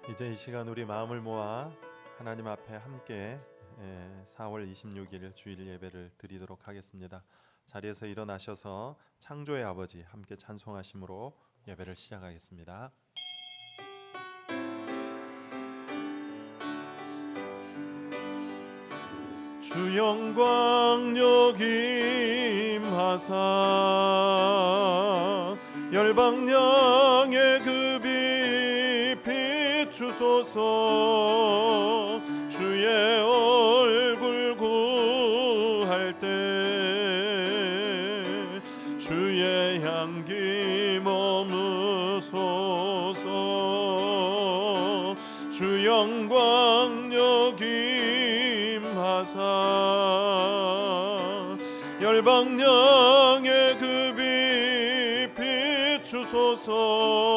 이제 이 시간 우리 마음을 모아 하나님 앞에 함께 4월 26일 주일 예배를 드리도록 하겠습니다. 자리에서 일어나셔서 창조의 아버지 함께 찬송하심으로 예배를 시작하겠습니다. 주 영광 여김하사 열방량의 그 빛 비추소서. 주의 얼굴 구할 때 주의 향기 머무소서. 주 영광 여김하사 열방량의 그 빛 비추소서.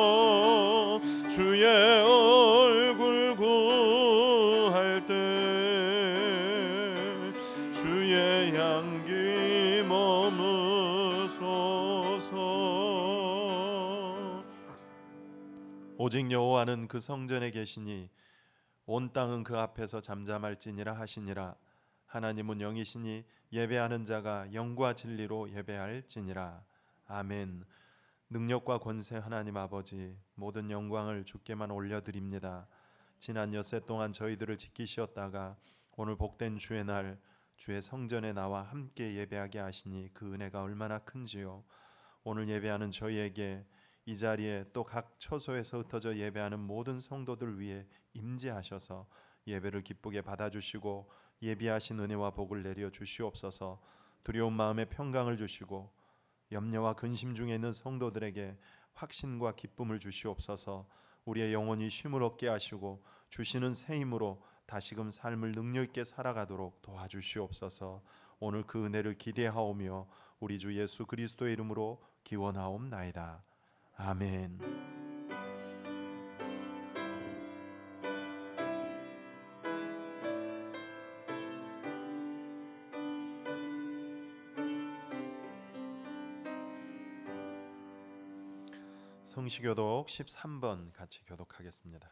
주의 얼굴 구할 때 주의 향기 머무소서. 오직 여호와는 그 성전에 계시니 온 땅은 그 앞에서 잠잠할지니라 하시니라. 하나님은 영이시니 예배하는 자가 영과 진리로 예배할지니라. 아멘. 능력과 권세 하나님 아버지, 모든 영광을 주께만 올려드립니다. 지난 엿새 동안 저희들을 지키시었다가 오늘 복된 주의 날 주의 성전에 나와 함께 예배하게 하시니 그 은혜가 얼마나 큰지요. 오늘 예배하는 저희에게 이 자리에 또 각 처소에서 흩어져 예배하는 모든 성도들 위해 임재하셔서 예배를 기쁘게 받아주시고 예비하신 은혜와 복을 내려 주시옵소서. 두려운 마음에 평강을 주시고 염려와 근심 중에 있는 성도들에게 확신과 기쁨을 주시옵소서. 우리의 영혼이 쉼을 얻게 하시고 주시는 새 힘으로 다시금 삶을 능력 있게 살아가도록 도와주시옵소서. 오늘 그 은혜를 기대하오며 우리 주 예수 그리스도의 이름으로 기원하옵나이다. 아멘. 성시교독 13번 같이 교독하겠습니다.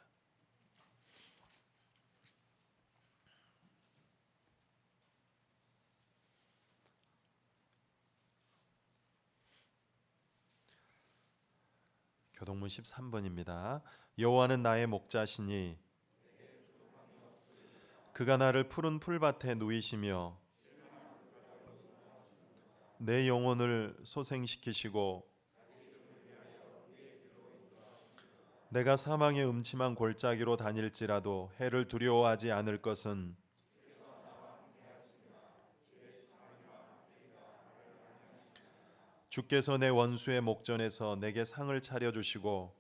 교독문 13번입니다. 여호와는 나의 목자시니 그가 나를 푸른 풀밭에 누이시며 내 영혼을 소생시키시고 내가 사망의 음침한 골짜기로 다닐지라도 해를 두려워하지 않을 것은 주께서 내 원수의 목전에서 내게 상을 차려주시고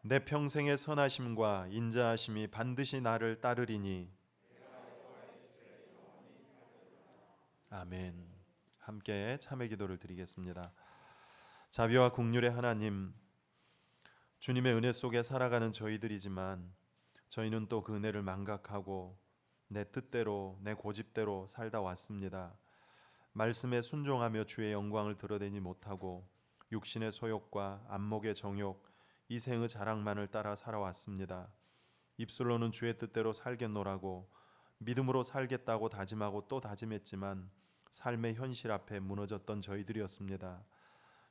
내 평생의 선하심과 인자하심이 반드시 나를 따르리니. 아멘. 함께 참회 기도를 드리겠습니다. 자비와 긍휼의 하나님, 주님의 은혜 속에 살아가는 저희들이지만 저희는 또 그 은혜를 망각하고 내 뜻대로 내 고집대로 살다 왔습니다. 말씀에 순종하며 주의 영광을 드러내지 못하고 육신의 소욕과 안목의 정욕, 이생의 자랑만을 따라 살아왔습니다. 입술로는 주의 뜻대로 살겠노라고 믿음으로 살겠다고 다짐하고 또 다짐했지만 삶의 현실 앞에 무너졌던 저희들이었습니다.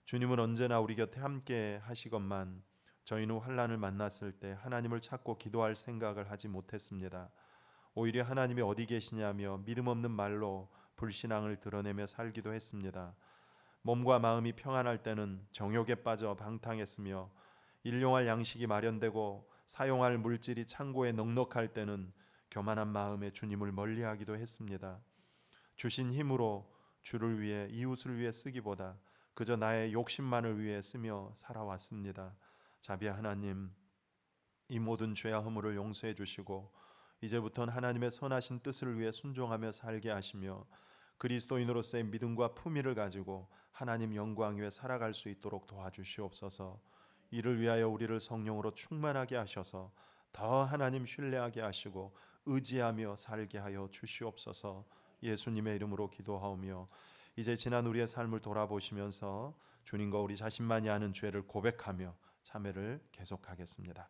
주님은 언제나 우리 곁에 함께 하시건만 저희는 환난을 만났을 때 하나님을 찾고 기도할 생각을 하지 못했습니다. 오히려 하나님이 어디 계시냐며 믿음 없는 말로 불신앙을 드러내며 살기도 했습니다. 몸과 마음이 평안할 때는 정욕에 빠져 방탕했으며 일용할 양식이 마련되고 사용할 물질이 창고에 넉넉할 때는 교만한 마음에 주님을 멀리하기도 했습니다. 주신 힘으로 주를 위해 이웃을 위해 쓰기보다 그저 나의 욕심만을 위해 쓰며 살아왔습니다. 자비한 하나님, 이 모든 죄와 허물을 용서해 주시고 이제부터는 하나님의 선하신 뜻을 위해 순종하며 살게 하시며 그리스도인으로서의 믿음과 품위를 가지고 하나님 영광 위에 살아갈 수 있도록 도와주시옵소서. 이를 위하여 우리를 성령으로 충만하게 하셔서 더 하나님 신뢰하게 하시고 의지하며 살게 하여 주시옵소서. 예수님의 이름으로 기도하오며 이제 지난 우리의 삶을 돌아보시면서 주님과 우리 자신만이 아는 죄를 고백하며 참회를 계속하겠습니다.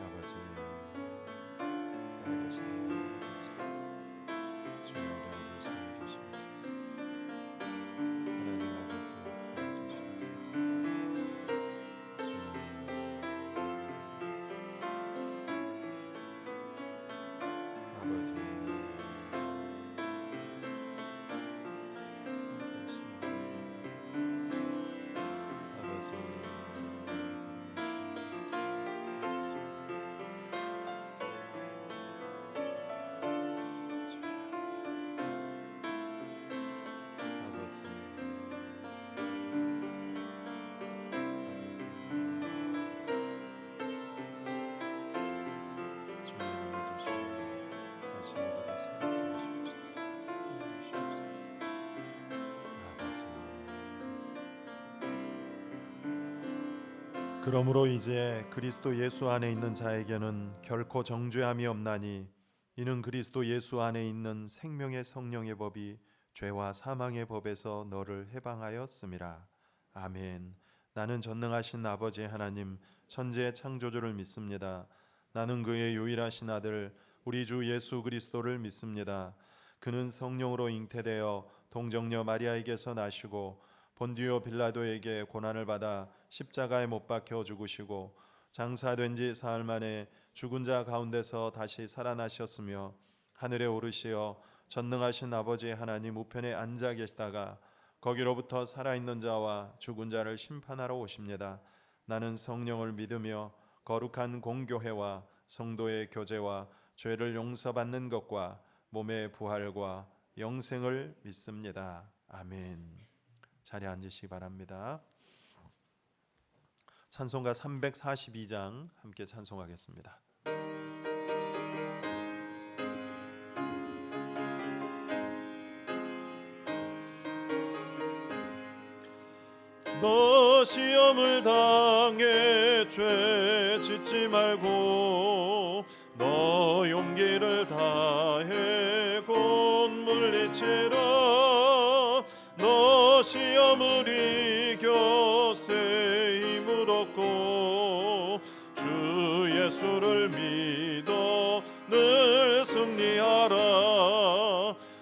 아버지, 살아계신 아버지, 주님 우리 불쌍히 주시옵소서. 하나님 아버지, 불쌍히 주시옵소서. 주님 아버지, 그러므로 이제 그리스도 예수 안에 있는 자에게는 결코 정죄함이 없나니 이는 그리스도 예수 안에 있는 생명의 성령의 법이 죄와 사망의 법에서 너를 해방하였음이라. 아멘. 나는 전능하신 아버지 하나님 천지의 창조주를 믿습니다. 나는 그의 유일하신 아들 우리 주 예수 그리스도를 믿습니다. 그는 성령으로 잉태되어 동정녀 마리아에게서 나시고 본디오 빌라도에게 고난을 받아 십자가에 못 박혀 죽으시고 장사된 지 사흘 만에 죽은 자 가운데서 다시 살아나셨으며 하늘에 오르시어 전능하신 아버지 하나님 우편에 앉아 계시다가 거기로부터 살아있는 자와 죽은 자를 심판하러 오십니다. 나는 성령을 믿으며 거룩한 공교회와 성도의 교제와 죄를 용서받는 것과 몸의 부활과 영생을 믿습니다. 아멘. 자리에 앉으시기 바랍니다. 찬송가 342장 함께 찬송하겠습니다. 너 시험을 당해 죄 짓지 말고 너 용기를 다해 곧 물리치라. 너 시험을 이겨 새 힘을 얻고 주 예수를 믿어 늘 승리하라.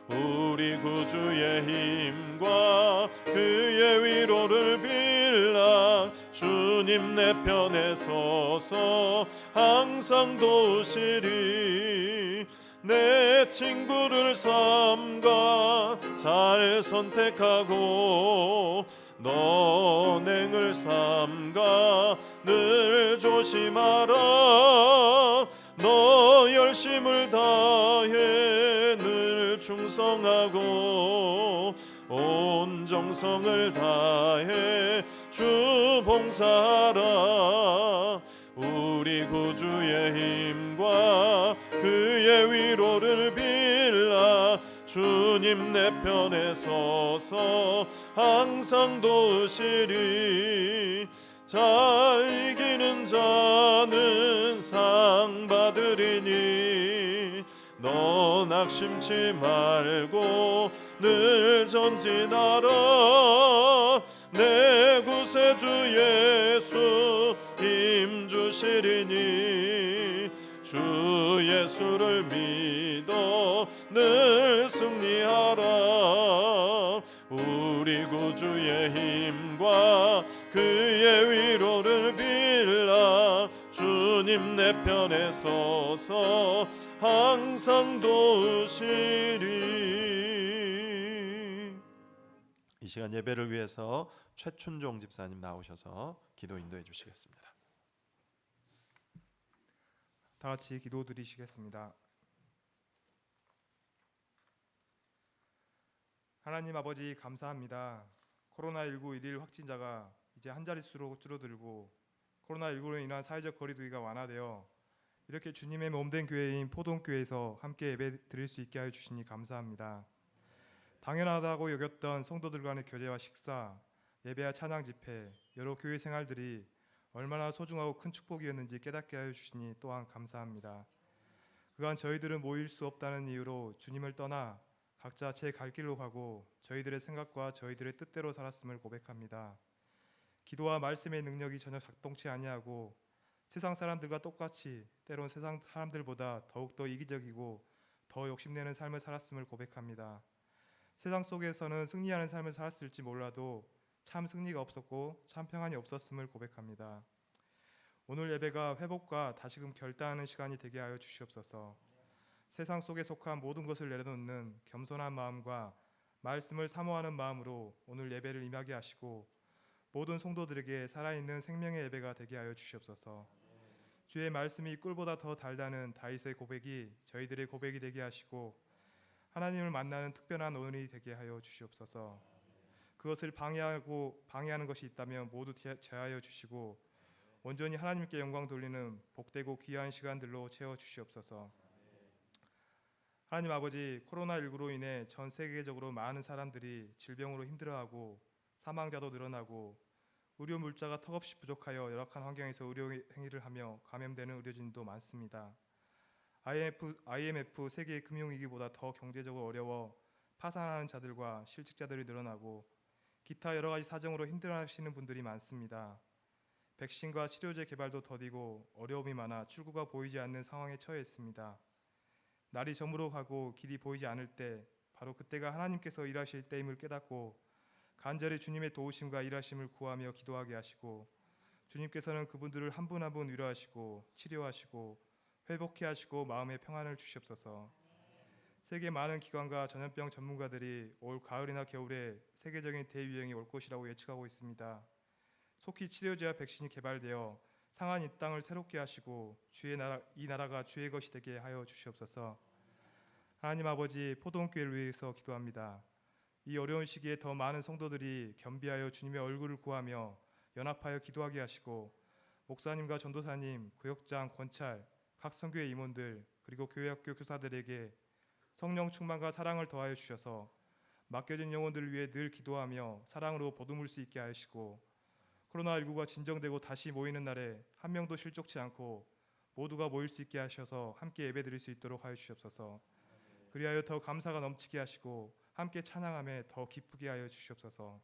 우리 구주의 힘과 그의 위로를 빌라. 주님 내 편에 서서 항상 도우시리. 내 친구를 삼가 잘 선택하고 너행을 삼가 늘 조심하라. 너 열심을 다해 늘 충성하고 온 정성을 다해 주 봉사하라. 우리 구주의 힘과 그의 위로를 빌라. 주님 내 편에 서서 항상 도우시리. 잘 이기는 자는 상 받으리니 너 낙심치 말고 늘 전진하라. 내 구세주 예수 힘 주시리니 주 예수를 믿어 늘 승리하라. 우리 구주의 힘과 그의 위로를 빌라. 주님 내 편에 서서 항상 도우시리. 이 시간 예배를 위해서 최춘종 집사님 나오셔서 기도 인도해 주시겠습니다. 다 같이 기도 드리시겠습니다. 하나님 아버지 감사합니다. 코로나19 일일 확진자가 이제 한 자릿수로 줄어들고 코로나19로 인한 사회적 거리두기가 완화되어 이렇게 주님의 몸된 교회인 포동교회에서 함께 예배 드릴 수 있게 하여 주시니 감사합니다. 당연하다고 여겼던 성도들 간의 교제와 식사, 예배와 찬양 집회, 여러 교회 생활들이 얼마나 소중하고 큰 축복이었는지 깨닫게 하여 주시니 또한 감사합니다. 그간 저희들은 모일 수 없다는 이유로 주님을 떠나 각자 제 갈 길로 가고 저희들의 생각과 저희들의 뜻대로 살았음을 고백합니다. 기도와 말씀의 능력이 전혀 작동치 아니하고 세상 사람들과 똑같이 때론 세상 사람들보다 더욱더 이기적이고 더 욕심내는 삶을 살았음을 고백합니다. 세상 속에서는 승리하는 삶을 살았을지 몰라도 참 승리가 없었고 참 평안이 없었음을 고백합니다. 오늘 예배가 회복과 다시금 결단하는 시간이 되게 하여 주시옵소서. 세상 속에 속한 모든 것을 내려놓는 겸손한 마음과 말씀을 사모하는 마음으로 오늘 예배를 임하게 하시고 모든 성도들에게 살아있는 생명의 예배가 되게 하여 주시옵소서. 주의 말씀이 꿀보다 더 달다는 다윗의 고백이 저희들의 고백이 되게 하시고 하나님을 만나는 특별한 오늘이 되게 하여 주시옵소서. 그것을 방해하는 것이 있다면 모두 제하여 주시고 온전히 하나님께 영광 돌리는 복되고 귀한 시간들로 채워 주시옵소서. 하나님 아버지, 코로나19로 인해 전 세계적으로 많은 사람들이 질병으로 힘들어하고 사망자도 늘어나고 의료 물자가 턱없이 부족하여 열악한 환경에서 의료 행위를 하며 감염되는 의료진도 많습니다. IMF 세계 금융위기보다 더 경제적으로 어려워 파산하는 자들과 실직자들이 늘어나고 기타 여러 가지 사정으로 힘들어하시는 분들이 많습니다. 백신과 치료제 개발도 더디고 어려움이 많아 출구가 보이지 않는 상황에 처해 있습니다. 날이 저물어 가고 길이 보이지 않을 때 바로 그때가 하나님께서 일하실 때임을 깨닫고 간절히 주님의 도우심과 일하심을 구하며 기도하게 하시고 주님께서는 그분들을 한 분 한 분 위로하시고 치료하시고 회복케 하시고 마음의 평안을 주시옵소서. 세계 많은 기관과 전염병 전문가들이 올 가을이나 겨울에 세계적인 대유행이 올 것이라고 예측하고 있습니다. 속히 치료제와 백신이 개발되어 상한 이 땅을 새롭게 하시고 이 나라가 주의 것이 되게 하여 주시옵소서. 하나님 아버지, 포동교회를 위해서 기도합니다. 이 어려운 시기에 더 많은 성도들이 겸비하여 주님의 얼굴을 구하며 연합하여 기도하게 하시고 목사님과 전도사님, 구역장, 권찰, 각 선교회 임원들 그리고 교회학교 교사들에게 성령 충만과 사랑을 더하여 주셔서 맡겨진 영혼들을 위해 늘 기도하며 사랑으로 보듬을 수 있게 하시고 코로나19가 진정되고 다시 모이는 날에 한 명도 실족치 않고 모두가 모일 수 있게 하셔서 함께 예배드릴 수 있도록 하여 주시옵소서. 그리하여 더 감사가 넘치게 하시고 함께 찬양하며 더 기쁘게 하여 주시옵소서.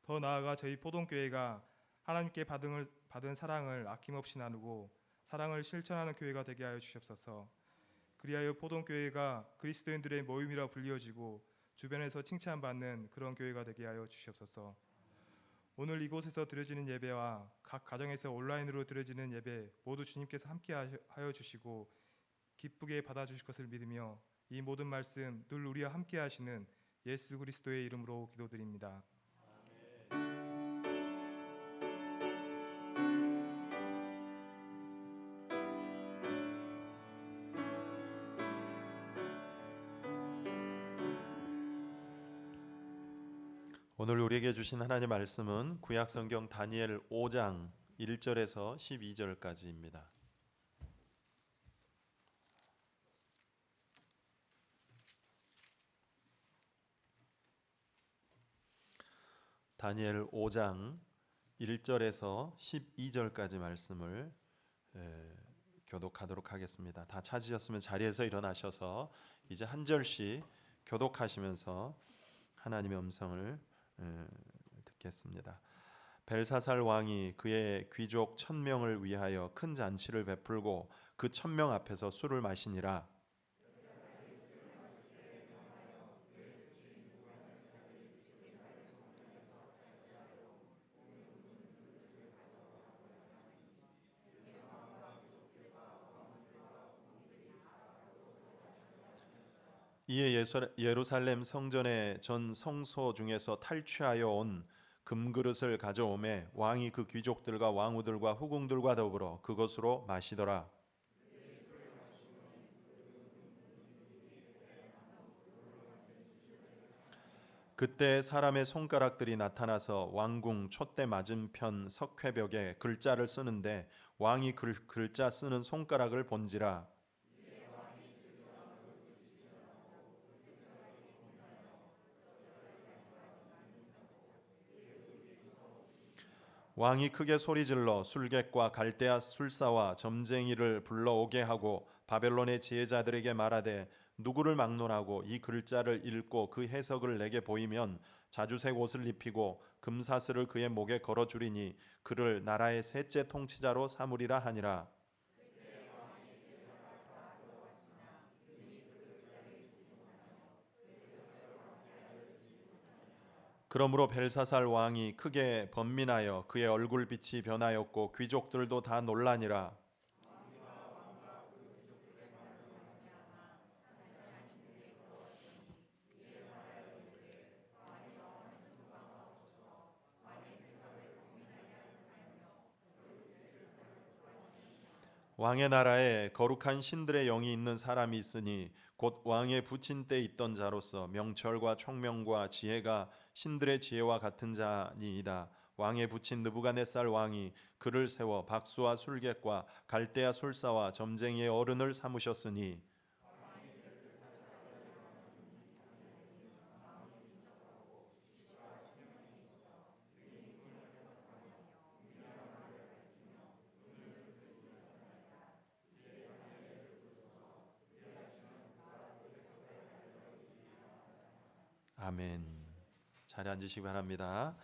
더 나아가 저희 포동교회가 하나님께 받은 사랑을 아낌없이 나누고 사랑을 실천하는 교회가 되게 하여 주시옵소서. 그리하여 포동교회가 그리스도인들의 모임이라 불리어지고 주변에서 칭찬받는 그런 교회가 되게 하여 주시옵소서. 오늘 이곳에서 드려지는 예배와 각 가정에서 온라인으로 드려지는 예배 모두 주님께서 함께 하여 주시고 기쁘게 받아주실 것을 믿으며 이 모든 말씀 늘 우리와 함께 하시는 예수 그리스도의 이름으로 기도드립니다. 오늘 우리에게 주신 하나님의 말씀은 구약성경 다니엘 5장 1절에서 12절까지입니다. 다니엘 5장 1절에서 12절까지 말씀을 교독하도록 하겠습니다. 다 찾으셨으면 자리에서 일어나셔서 이제 한 절씩 교독하시면서 하나님의 음성을 듣겠습니다. 벨사살 왕이 그의 귀족 1000명을 위하여 큰 잔치를 베풀고 그 1000명 앞에서 술을 마시니라. 이에 예루살렘 성전의 전 성소 중에서 탈취하여 온 금그릇을 가져오매 왕이 그 귀족들과 왕후들과 후궁들과 더불어 그것으로 마시더라. 그때 사람의 손가락들이 나타나서 왕궁 촛대 맞은편 석회벽에 글자를 쓰는데 왕이 글자 쓰는 손가락을 본지라. 왕이 크게 소리질러 술객과 갈대아 술사와 점쟁이를 불러오게 하고 바벨론의 지혜자들에게 말하되 누구를 막론하고 이 글자를 읽고 그 해석을 내게 보이면 자주색 옷을 입히고 금사슬을 그의 목에 걸어주리니 그를 나라의 셋째 통치자로 삼으리라 하니라. 그러므로 벨사살 왕이 크게 번민하여 그의 얼굴빛이 변하였고 귀족들도 다 놀라니라. 왕의 나라에 거룩한 신들의 영이 있는 사람이 있으니 곧 왕의 부친 때 있던 자로서 명철과 총명과 지혜가 신들의 지혜와 같은 자니이다. 왕의 부친 느부갓네살 왕이 그를 세워 박수와 술객과 갈대아 술사와 점쟁이의 어른을 삼으셨으니 아멘. 자리에 앉으시기 바랍니다.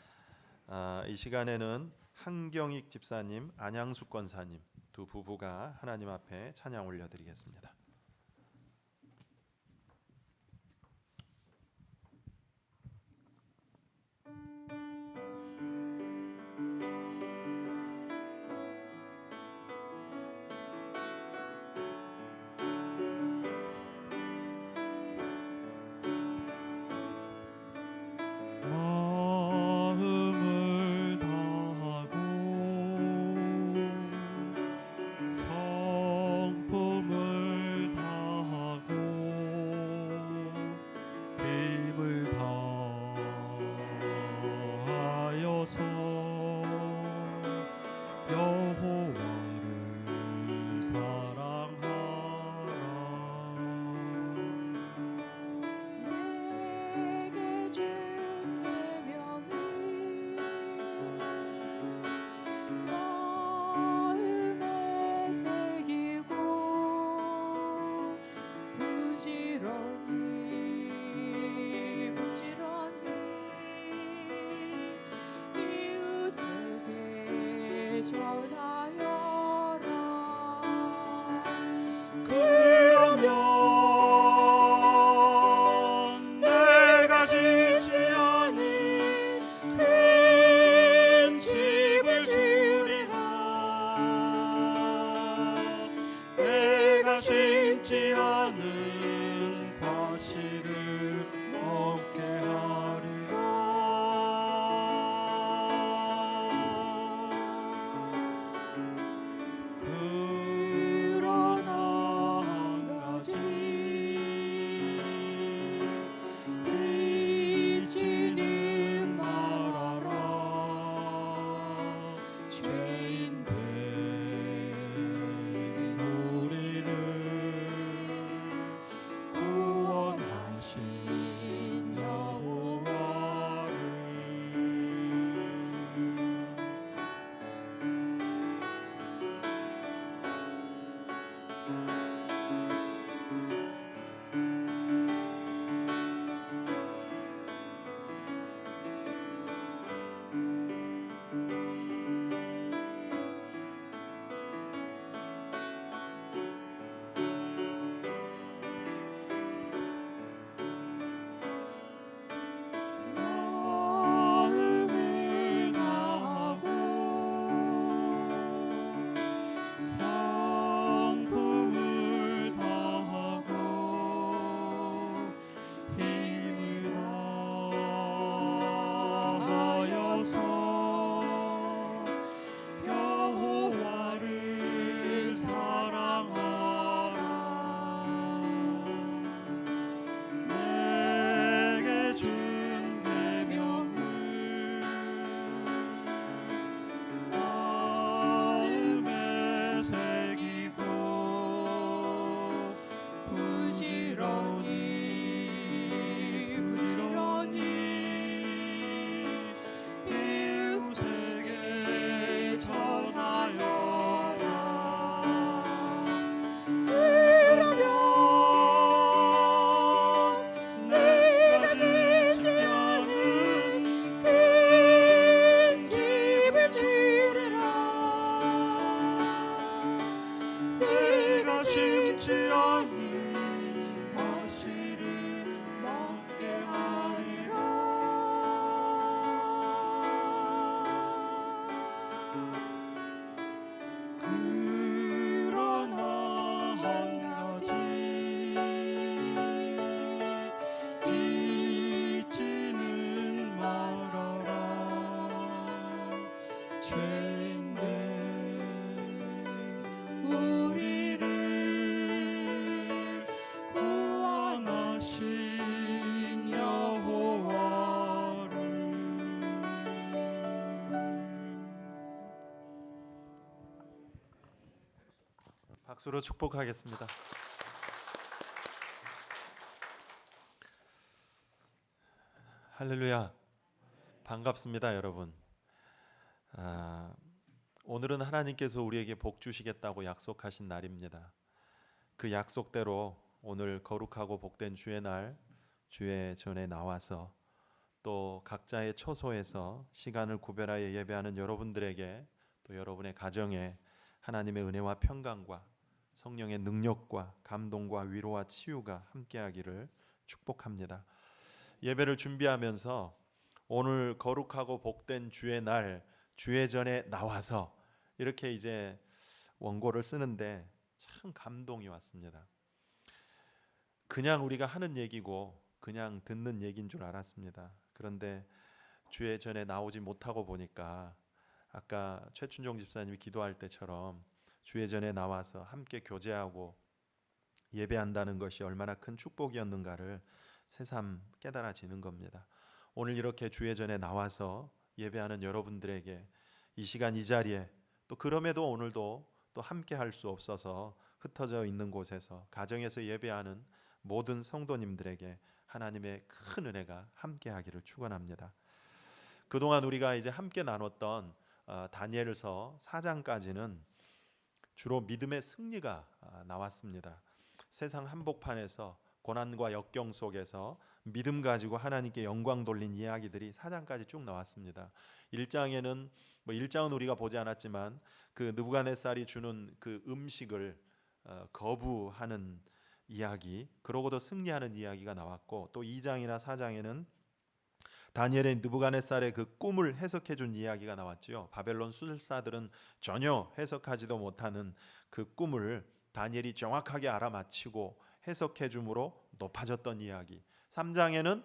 이 시간에는 한경익 집사님, 안양숙 권사님 두 부부가 하나님 앞에 찬양 올려드리겠습니다. 마음을 다하고 성품을 다하고 힘을 다하여서 여호와를 사랑하라. 내게 준 계명을 마음에 새기고 부지런히 이웃에게 전하여라. 그러면 내가 짓지 않은 큰 집을 주리라. 내가 심지 않은 과실을 먹게 하리라. 그러나 한 가지 잊지는 말아라. 죄인 된 우리를 구원하신 여호와 박수로 축복하겠습니다. 할렐루야. 반갑습니다, 여러분. 오늘은 하나님께서 우리에게 복 주시겠다고 약속하신 날입니다. 그 약속대로 오늘 거룩하고 복된 주의 날, 주의 전에 나와서 또 각자의 처소에서 시간을 구별하여 예배하는 여러분들에게 또 여러분의 가정에 하나님의 은혜와 평강과 성령의 능력과 감동과 위로와 치유가 함께하기를 축복합니다. 예배를 준비하면서 오늘 거룩하고 복된 주의 날, 주의 전에 나와서 이렇게 이제 원고를 쓰는데 참 감동이 왔습니다. 그냥 우리가 하는 얘기고 그냥 듣는 얘기인 줄 알았습니다. 그런데 주의 전에 나오지 못하고 보니까 아까 최춘종 집사님이 기도할 때처럼 주의 전에 나와서 함께 교제하고 예배한다는 것이 얼마나 큰 축복이었는가를 새삼 깨달아지는 겁니다. 오늘 이렇게 주의 전에 나와서 예배하는 여러분들에게 이 시간 이 자리에 또 그럼에도 오늘도 또 함께 할 수 없어서 흩어져 있는 곳에서 가정에서 예배하는 모든 성도님들에게 하나님의 큰 은혜가 함께하기를 축원합니다. 그동안 우리가 이제 함께 나눴던 다니엘서 4장까지는 주로 믿음의 승리가 나왔습니다. 세상 한복판에서 고난과 역경 속에서 믿음 가지고 하나님께 영광 돌린 이야기들이 4장까지 쭉 나왔습니다. 1장에는 1장은 우리가 보지 않았지만 그 느부갓네살이 주는 그 음식을 거부하는 이야기, 그러고도 승리하는 이야기가 나왔고, 또 2장이나 4장에는 다니엘의 느부갓네살의 그 꿈을 해석해 준 이야기가 나왔지요. 바벨론 수술사들은 전혀 해석하지도 못하는 그 꿈을 다니엘이 정확하게 알아맞히고 해석해 줌으로 높아졌던 이야기. 3장에는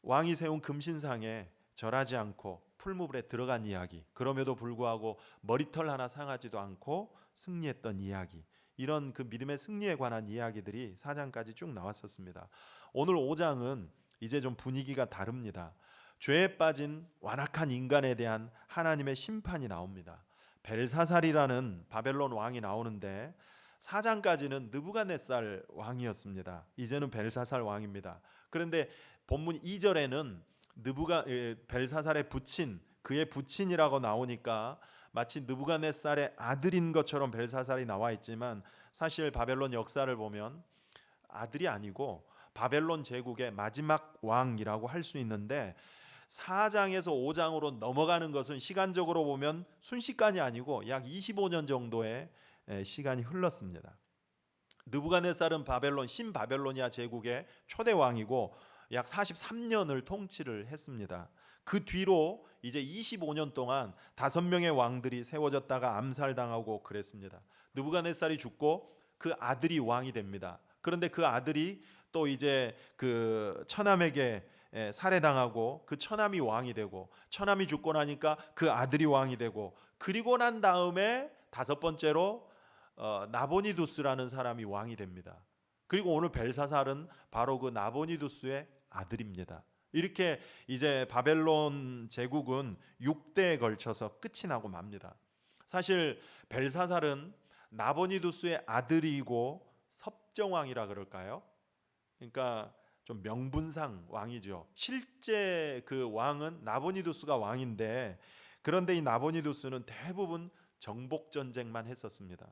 왕이 세운 금신상에 절하지 않고 풀무불에 들어간 이야기, 그럼에도 불구하고 머리털 하나 상하지도 않고 승리했던 이야기, 이런 그 믿음의 승리에 관한 이야기들이 4장까지 쭉 나왔었습니다. 오늘 5장은 이제 좀 분위기가 다릅니다. 죄에 빠진 완악한 인간에 대한 하나님의 심판이 나옵니다. 벨사살이라는 바벨론 왕이 나오는데 4장까지는 느부갓네살 왕이었습니다. 이제는 벨사살 왕입니다. 그런데 본문 2절에는 벨사살의 부친, 그의 부친이라고 나오니까 마치 느부갓네살의 아들인 것처럼 벨사살이 나와 있지만 사실 바벨론 역사를 보면 아들이 아니고 바벨론 제국의 마지막 왕이라고 할 수 있는데 4장에서 5장으로 넘어가는 것은 시간적으로 보면 순식간이 아니고 약 25년 정도의 시간이 흘렀습니다. 느부갓네살은 바벨론 신바벨로니아 제국의 초대 왕이고 약 43년을 통치를 했습니다. 그 뒤로 이제 25년 동안 5명의 왕들이 세워졌다가 암살당하고 그랬습니다. 느부갓네살이 죽고 그 아들이 왕이 됩니다. 그런데 그 아들이 또 이제 그 처남에게 살해당하고 그 처남이 왕이 되고, 처남이 죽고 나니까 그 아들이 왕이 되고, 그리고 난 다음에 5번째로 나보니두스라는 사람이 왕이 됩니다. 그리고 오늘 벨사살은 바로 그 나보니두스의 아들입니다. 이렇게 이제 바벨론 제국은 6대에 걸쳐서 끝이 나고 맙니다. 사실 벨사살은 나보니두스의 아들이고 섭정왕이라 그럴까요? 그러니까 좀 명분상 왕이죠. 실제 그 왕은 나보니두스가 왕인데, 그런데 이 나보니두스는 대부분 정복 전쟁만 했었습니다.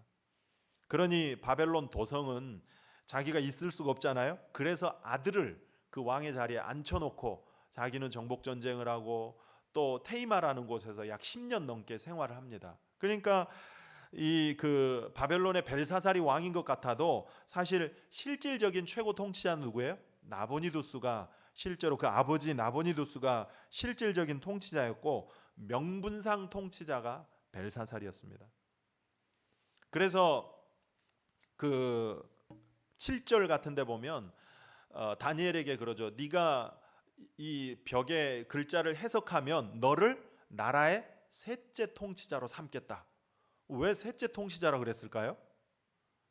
그러니 바벨론 도성은 자기가 있을 수가 없잖아요. 그래서 아들을 그 왕의 자리에 앉혀놓고 자기는 정복 전쟁을 하고 또 테이마라는 곳에서 약 10년 넘게 생활을 합니다. 그러니까 이 그 바벨론의 벨사살이 왕인 것 같아도 사실 실질적인 최고 통치자는 누구예요? 나보니두스가, 실제로 그 아버지 나보니두스가 실질적인 통치자였고 명분상 통치자가 벨사살이었습니다. 그래서 그 7절 같은 데 보면 다니엘에게 그러죠. 네가 이 벽에 글자를 해석하면 너를 나라의 셋째 통치자로 삼겠다. 왜 셋째 통치자라 그랬을까요?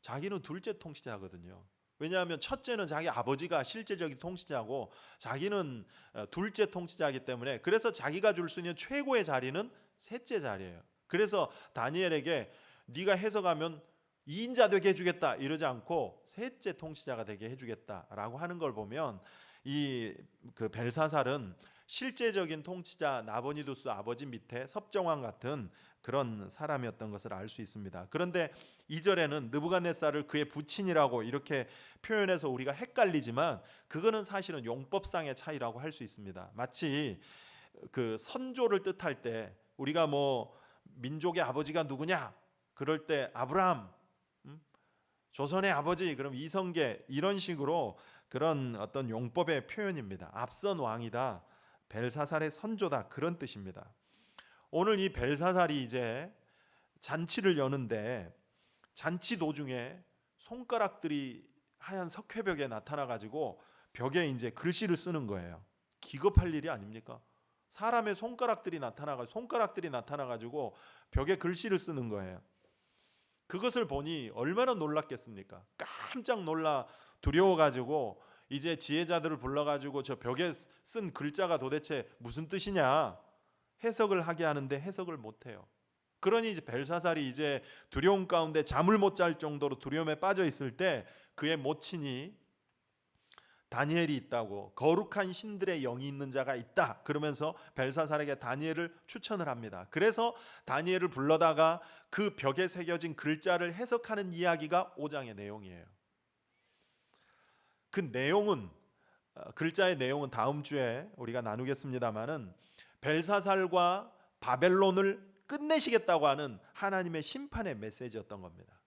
자기는 둘째 통치자거든요. 왜냐하면 첫째는 자기 아버지가 실제적인 통치자고 자기는 둘째 통치자이기 때문에, 그래서 자기가 줄 수 있는 최고의 자리는 셋째 자리예요. 그래서 다니엘에게 네가 해석하면 2인자 되게 해주겠다 이러지 않고 셋째 통치자가 되게 해주겠다라고 하는 걸 보면 이 그 벨사살은 실제적인 통치자 나보니두스 아버지 밑에 섭정왕 같은 그런 사람이었던 것을 알 수 있습니다. 그런데 2절에는 느부갓네살을 그의 부친이라고 이렇게 표현해서 우리가 헷갈리지만 그거는 사실은 용법상의 차이라고 할 수 있습니다. 마치 그 선조를 뜻할 때 우리가 뭐 민족의 아버지가 누구냐 그럴 때 아브라함, 조선의 아버지 그럼 이성계 이런 식으로 그런 어떤 용법의 표현입니다. 앞선 왕이다, 벨사살의 선조다 그런 뜻입니다. 오늘 이 벨사살이 이제 잔치를 여는데 잔치 도중에 손가락들이 하얀 석회벽에 나타나 가지고 벽에 이제 글씨를 쓰는 거예요. 기겁할 일이 아닙니까? 사람의 손가락들이 나타나 가지고 벽에 글씨를 쓰는 거예요. 그것을 보니 얼마나 놀랐겠습니까? 깜짝 놀라 두려워 가지고 이제 지혜자들을 불러 가지고 저 벽에 쓴 글자가 도대체 무슨 뜻이냐 해석을 하게 하는데 해석을 못 해요. 그러니 이제 벨사살이 이제 두려움 가운데 잠을 못 잘 정도로 두려움에 빠져 있을 때 그의 모친이 다니엘이 있다고, 거룩한 신들의 영이 있는 자가 있다 그러면서 벨사살에게 다니엘을 추천을 합니다. 그래서 다니엘을 불러다가 그 벽에 새겨진 글자를 해석하는 이야기가 5장의 내용이에요. 그 내용은 글자의 내용은 다음 주에 우리가 나누겠습니다마는 벨사살과 바벨론을 끝내시겠다고 하는 하나님의 심판의 메시지였던 겁니다.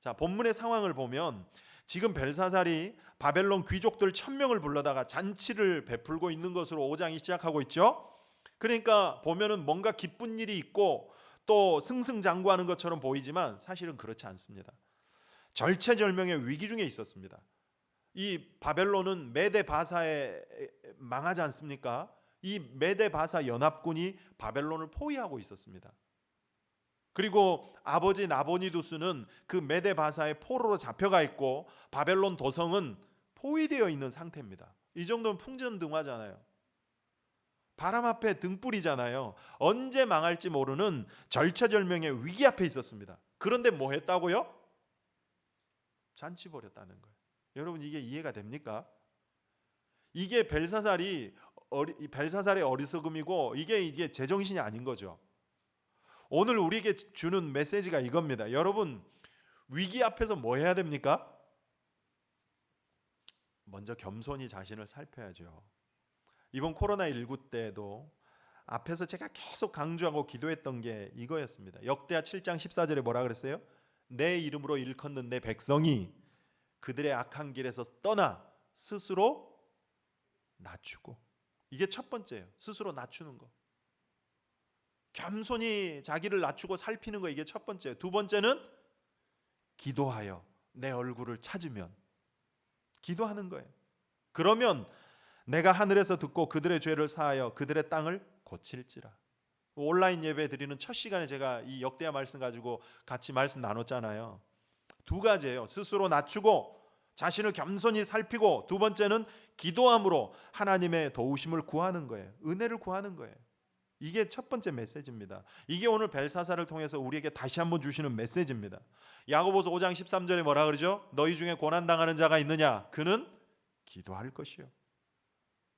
자, 본문의 상황을 보면 지금 벨사살이 바벨론 귀족들 1000명을 불러다가 잔치를 베풀고 있는 것으로 5장이 시작하고 있죠. 그러니까 보면은 뭔가 기쁜 일이 있고 또 승승장구하는 것처럼 보이지만 사실은 그렇지 않습니다. 절체절명의 위기 중에 있었습니다. 이 바벨론은 메데 바사에 망하지 않습니까? 이 메데 바사 연합군이 바벨론을 포위하고 있었습니다. 그리고 아버지 나보니두스는 그 메데 바사의 포로로 잡혀가 있고 바벨론 도성은 포위되어 있는 상태입니다. 이 정도면 풍전등화잖아요. 바람 앞에 등불이잖아요. 언제 망할지 모르는 절체절명의 위기 앞에 있었습니다. 그런데 뭐 했다고요? 잔치 벌였다는 거예요. 여러분 이게 이해가 됩니까? 이게 벨사살의 어리석음이고 이게 제정신이 아닌 거죠. 오늘 우리에게 주는 메시지가 이겁니다. 여러분 위기 앞에서 뭐 해야 됩니까? 먼저 겸손히 자신을 살펴야죠. 이번 코로나19 때도 앞에서 제가 계속 강조하고 기도했던 게 이거였습니다. 역대하 7장 14절에 뭐라 그랬어요? 내 이름으로 일컫는 내 백성이 그들의 악한 길에서 떠나 스스로 낮추고, 이게 첫 번째예요. 스스로 낮추는 거. 겸손히 자기를 낮추고 살피는 거, 이게 첫 번째예요. 두 번째는 기도하여 내 얼굴을 찾으면, 기도하는 거예요. 그러면 내가 하늘에서 듣고 그들의 죄를 사하여 그들의 땅을 고칠지라. 온라인 예배 드리는 첫 시간에 제가 이 역대하 말씀 가지고 같이 말씀 나눴잖아요. 두 가지예요. 스스로 낮추고 자신을 겸손히 살피고, 두 번째는 기도함으로 하나님의 도우심을 구하는 거예요. 은혜를 구하는 거예요. 이게 첫 번째 메시지입니다. 이게 오늘 벨사살을 통해서 우리에게 다시 한번 주시는 메시지입니다. 야고보서 5장 13절에 뭐라 그러죠? 너희 중에 고난당하는 자가 있느냐? 그는 기도할 것이요.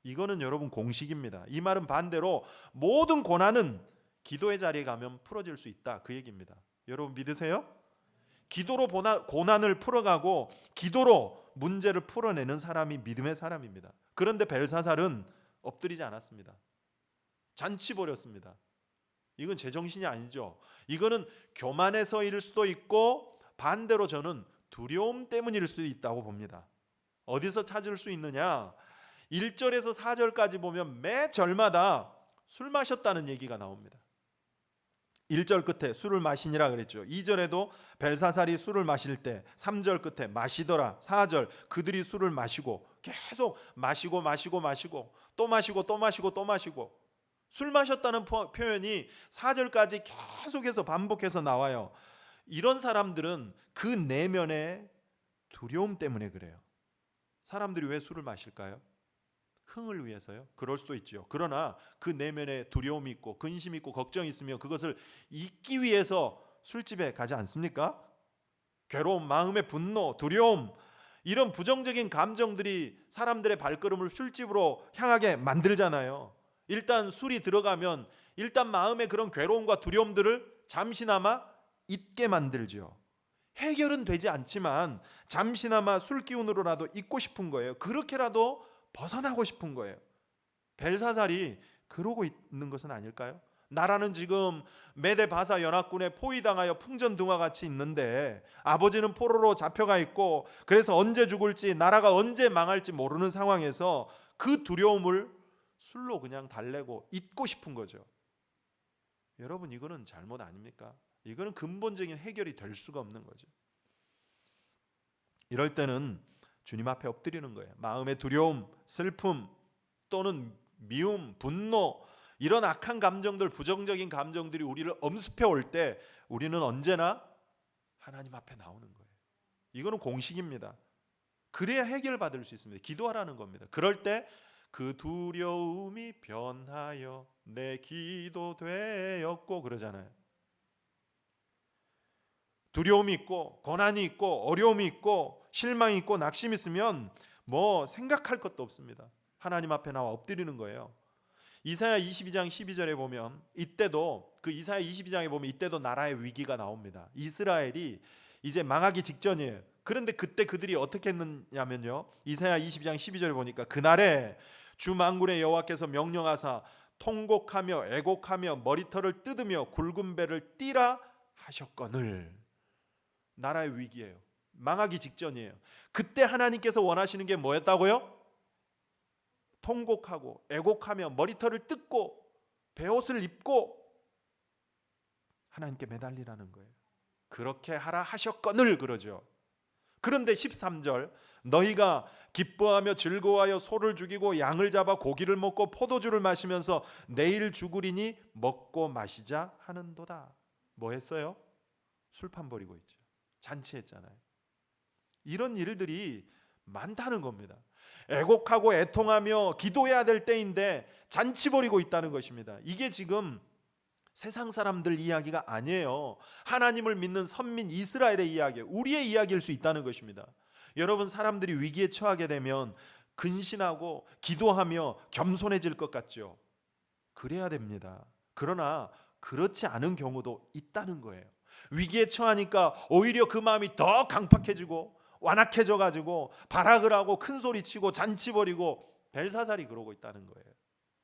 이거는 여러분 공식입니다. 이 말은 반대로 모든 고난은 기도의 자리에 가면 풀어질 수 있다, 그 얘기입니다. 여러분 믿으세요? 기도로 고난을 풀어가고 기도로 문제를 풀어내는 사람이 믿음의 사람입니다. 그런데 벨사살은 엎드리지 않았습니다. 잔치 벌였습니다. 이건 제정신이 아니죠. 이거는 교만해서일 수도 있고 반대로 저는 두려움 때문일 수도 있다고 봅니다. 어디서 찾을 수 있느냐? 1절에서 4절까지 보면 매 절마다 술 마셨다는 얘기가 나옵니다. 1절 끝에 술을 마시니라 그랬죠. 2절에도 벨사살이 술을 마실 때, 3절 끝에 마시더라. 4절 그들이 술을 마시고, 계속 마시고 또 마시고 술 마셨다는 표현이 4절까지 계속해서 반복해서 나와요. 이런 사람들은 그 내면의 두려움 때문에 그래요. 사람들이 왜 술을 마실까요? 흥을 위해서요? 그럴 수도 있죠. 그러나 그 내면에 두려움이 있고 근심이 있고 걱정이 있으면 그것을 잊기 위해서 술집에 가지 않습니까? 괴로움, 마음의 분노, 두려움, 이런 부정적인 감정들이 사람들의 발걸음을 술집으로 향하게 만들잖아요. 일단 술이 들어가면 일단 마음의 그런 괴로움과 두려움들을 잠시나마 잊게 만들죠. 해결은 되지 않지만 잠시나마 술 기운으로라도 잊고 싶은 거예요. 그렇게라도 벗어나고 싶은 거예요. 벨사살이 그러고 있는 것은 아닐까요? 나라는 지금 메데 바사 연합군에 포위당하여 풍전등화 같이 있는데 아버지는 포로로 잡혀가 있고 그래서 언제 죽을지 나라가 언제 망할지 모르는 상황에서 그 두려움을 술로 그냥 달래고 잊고 싶은 거죠. 여러분, 이거는 잘못 아닙니까? 이거는 근본적인 해결이 될 수가 없는 거죠. 이럴 때는 주님 앞에 엎드리는 거예요. 마음의 두려움, 슬픔 또는 미움, 분노, 이런 악한 감정들, 부정적인 감정들이 우리를 엄습해 올 때 우리는 언제나 하나님 앞에 나오는 거예요. 이거는 공식입니다. 그래야 해결받을 수 있습니다. 기도하라는 겁니다. 그럴 때 그 두려움이 변하여 내 기도 되었고 그러잖아요. 두려움이 있고 고난이 있고 어려움이 있고 실망이 있고 낙심이 있으면 뭐 생각할 것도 없습니다. 하나님 앞에 나와 엎드리는 거예요. 이사야 22장 12절에 보면 이때도 그 이사야 22장에 보면 이때도 나라의 위기가 나옵니다. 이스라엘이 이제 망하기 직전이에요. 그런데 그때 그들이 어떻게 했느냐면요. 이사야 22장 12절에 보니까 그날에 주 만군의 여호와께서 명령하사 통곡하며 애곡하며 머리털을 뜯으며 굵은 배를 띠라 하셨거늘. 나라의 위기예요. 망하기 직전이에요. 그때 하나님께서 원하시는 게 뭐였다고요? 통곡하고 애곡하며 머리털을 뜯고 베옷을 입고 하나님께 매달리라는 거예요. 그렇게 하라 하셨거늘 그러죠. 그런데 13절 너희가 기뻐하며 즐거워하여 소를 죽이고 양을 잡아 고기를 먹고 포도주를 마시면서 내일 죽으리니 먹고 마시자 하는도다. 뭐 했어요? 술판 버리고 있죠. 잔치했잖아요. 이런 일들이 많다는 겁니다. 애곡하고 애통하며 기도해야 될 때인데 잔치 벌이고 있다는 것입니다. 이게 지금 세상 사람들 이야기가 아니에요. 하나님을 믿는 선민 이스라엘의 이야기예요. 우리의 이야기일 수 있다는 것입니다. 여러분, 사람들이 위기에 처하게 되면 근신하고 기도하며 겸손해질 것 같죠? 그래야 됩니다. 그러나 그렇지 않은 경우도 있다는 거예요. 위기에 처하니까 오히려 그 마음이 더 강팍해지고 완악해져 가지고 발악을 하고 큰 소리 치고 잔치 벌이고 벨사살이 그러고 있다는 거예요.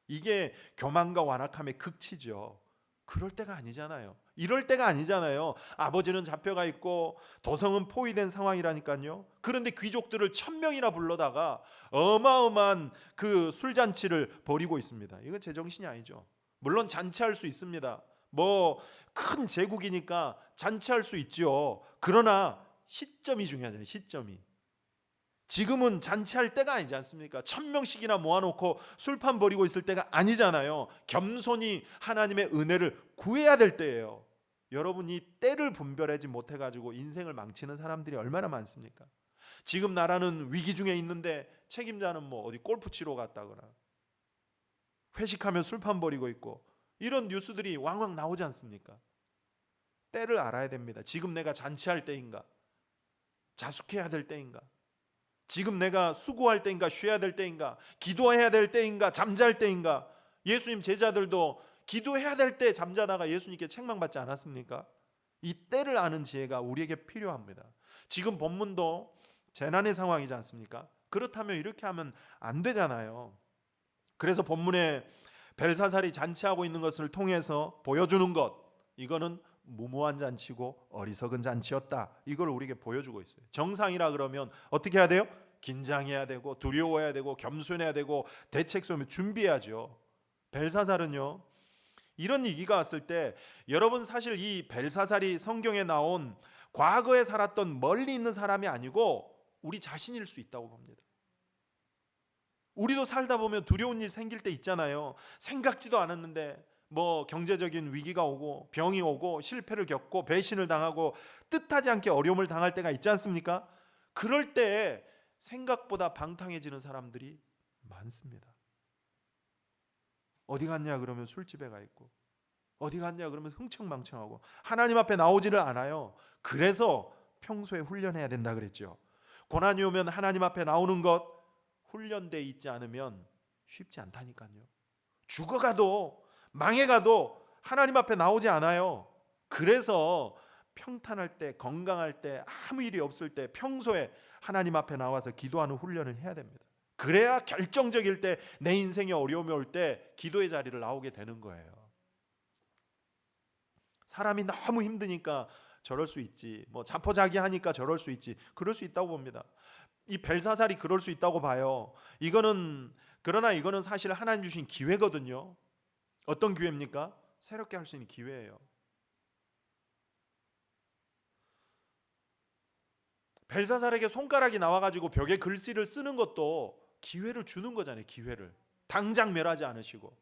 이게 교만과 완악함의 극치죠. 그럴 때가 아니잖아요. 이럴 때가 아니잖아요. 아버지는 잡혀가 있고 도성은 포위된 상황이라니까요. 그런데 귀족들을 1000명이나 불러다가 어마어마한 그 술잔치를 벌이고 있습니다. 이건 제정신이 아니죠. 물론 잔치할 수 있습니다. 뭐 큰 제국이니까 잔치할 수 있죠. 그러나 시점이 중요하잖아요. 시점이. 지금은 잔치할 때가 아니지 않습니까? 1000명씩이나 모아놓고 술판 벌이고 있을 때가 아니잖아요. 겸손히 하나님의 은혜를 구해야 될 때예요. 여러분이 때를 분별하지 못해가지고 인생을 망치는 사람들이 얼마나 많습니까? 지금 나라는 위기 중에 있는데 책임자는 뭐 어디 골프 치러 갔다거나 회식하며 술판 벌이고 있고 이런 뉴스들이 왕왕 나오지 않습니까? 때를 알아야 됩니다. 지금 내가 잔치할 때인가? 자숙해야 될 때인가? 지금 내가 수고할 때인가? 쉬어야 될 때인가? 기도해야 될 때인가? 잠잘 때인가? 예수님 제자들도 기도해야 될 때 잠자다가 예수님께 책망받지 않았습니까? 이 때를 아는 지혜가 우리에게 필요합니다. 지금 본문도 재난의 상황이지 않습니까? 그렇다면 이렇게 하면 안 되잖아요. 그래서 본문에 벨사살이 잔치하고 있는 것을 통해서 보여주는 것, 이거는 무모한 잔치고 어리석은 잔치였다. 이걸 우리에게 보여주고 있어요. 정상이라 그러면 어떻게 해야 돼요? 긴장해야 되고 두려워해야 되고 겸손해야 되고 대책 세우며 준비해야죠. 벨사살은요, 이런 위기가 왔을 때 여러분 사실 이 벨사살이 성경에 나온 과거에 살았던 멀리 있는 사람이 아니고 우리 자신일 수 있다고 봅니다. 우리도 살다 보면 두려운 일 생길 때 있잖아요. 생각지도 않았는데 뭐 경제적인 위기가 오고 병이 오고 실패를 겪고 배신을 당하고 뜻하지 않게 어려움을 당할 때가 있지 않습니까? 그럴 때 생각보다 방탕해지는 사람들이 많습니다. 어디 갔냐 그러면 술집에 가 있고 어디 갔냐 그러면 흥청망청하고 하나님 앞에 나오지를 않아요. 그래서 평소에 훈련해야 된다 그랬죠. 고난이 오면 하나님 앞에 나오는 것 훈련돼 있지 않으면 쉽지 않다니까요. 죽어가도 망해가도 하나님 앞에 나오지 않아요. 그래서 평탄할 때, 건강할 때, 아무 일이 없을 때 평소에 하나님 앞에 나와서 기도하는 훈련을 해야 됩니다. 그래야 결정적일 때, 내 인생에 어려움이 올 때 기도의 자리를 나오게 되는 거예요. 사람이 너무 힘드니까 저럴 수 있지, 뭐 자포자기하니까 저럴 수 있지, 그럴 수 있다고 봅니다. 이 벨사살이 그럴 수 있다고 봐요. 그러나 이거는 사실 하나님 주신 기회거든요. 어떤 기회입니까? 새롭게 할 수 있는 기회예요. 벨사살에게 손가락이 나와가지고 벽에 글씨를 쓰는 것도 기회를 주는 거잖아요. 기회를 당장 멸하지 않으시고.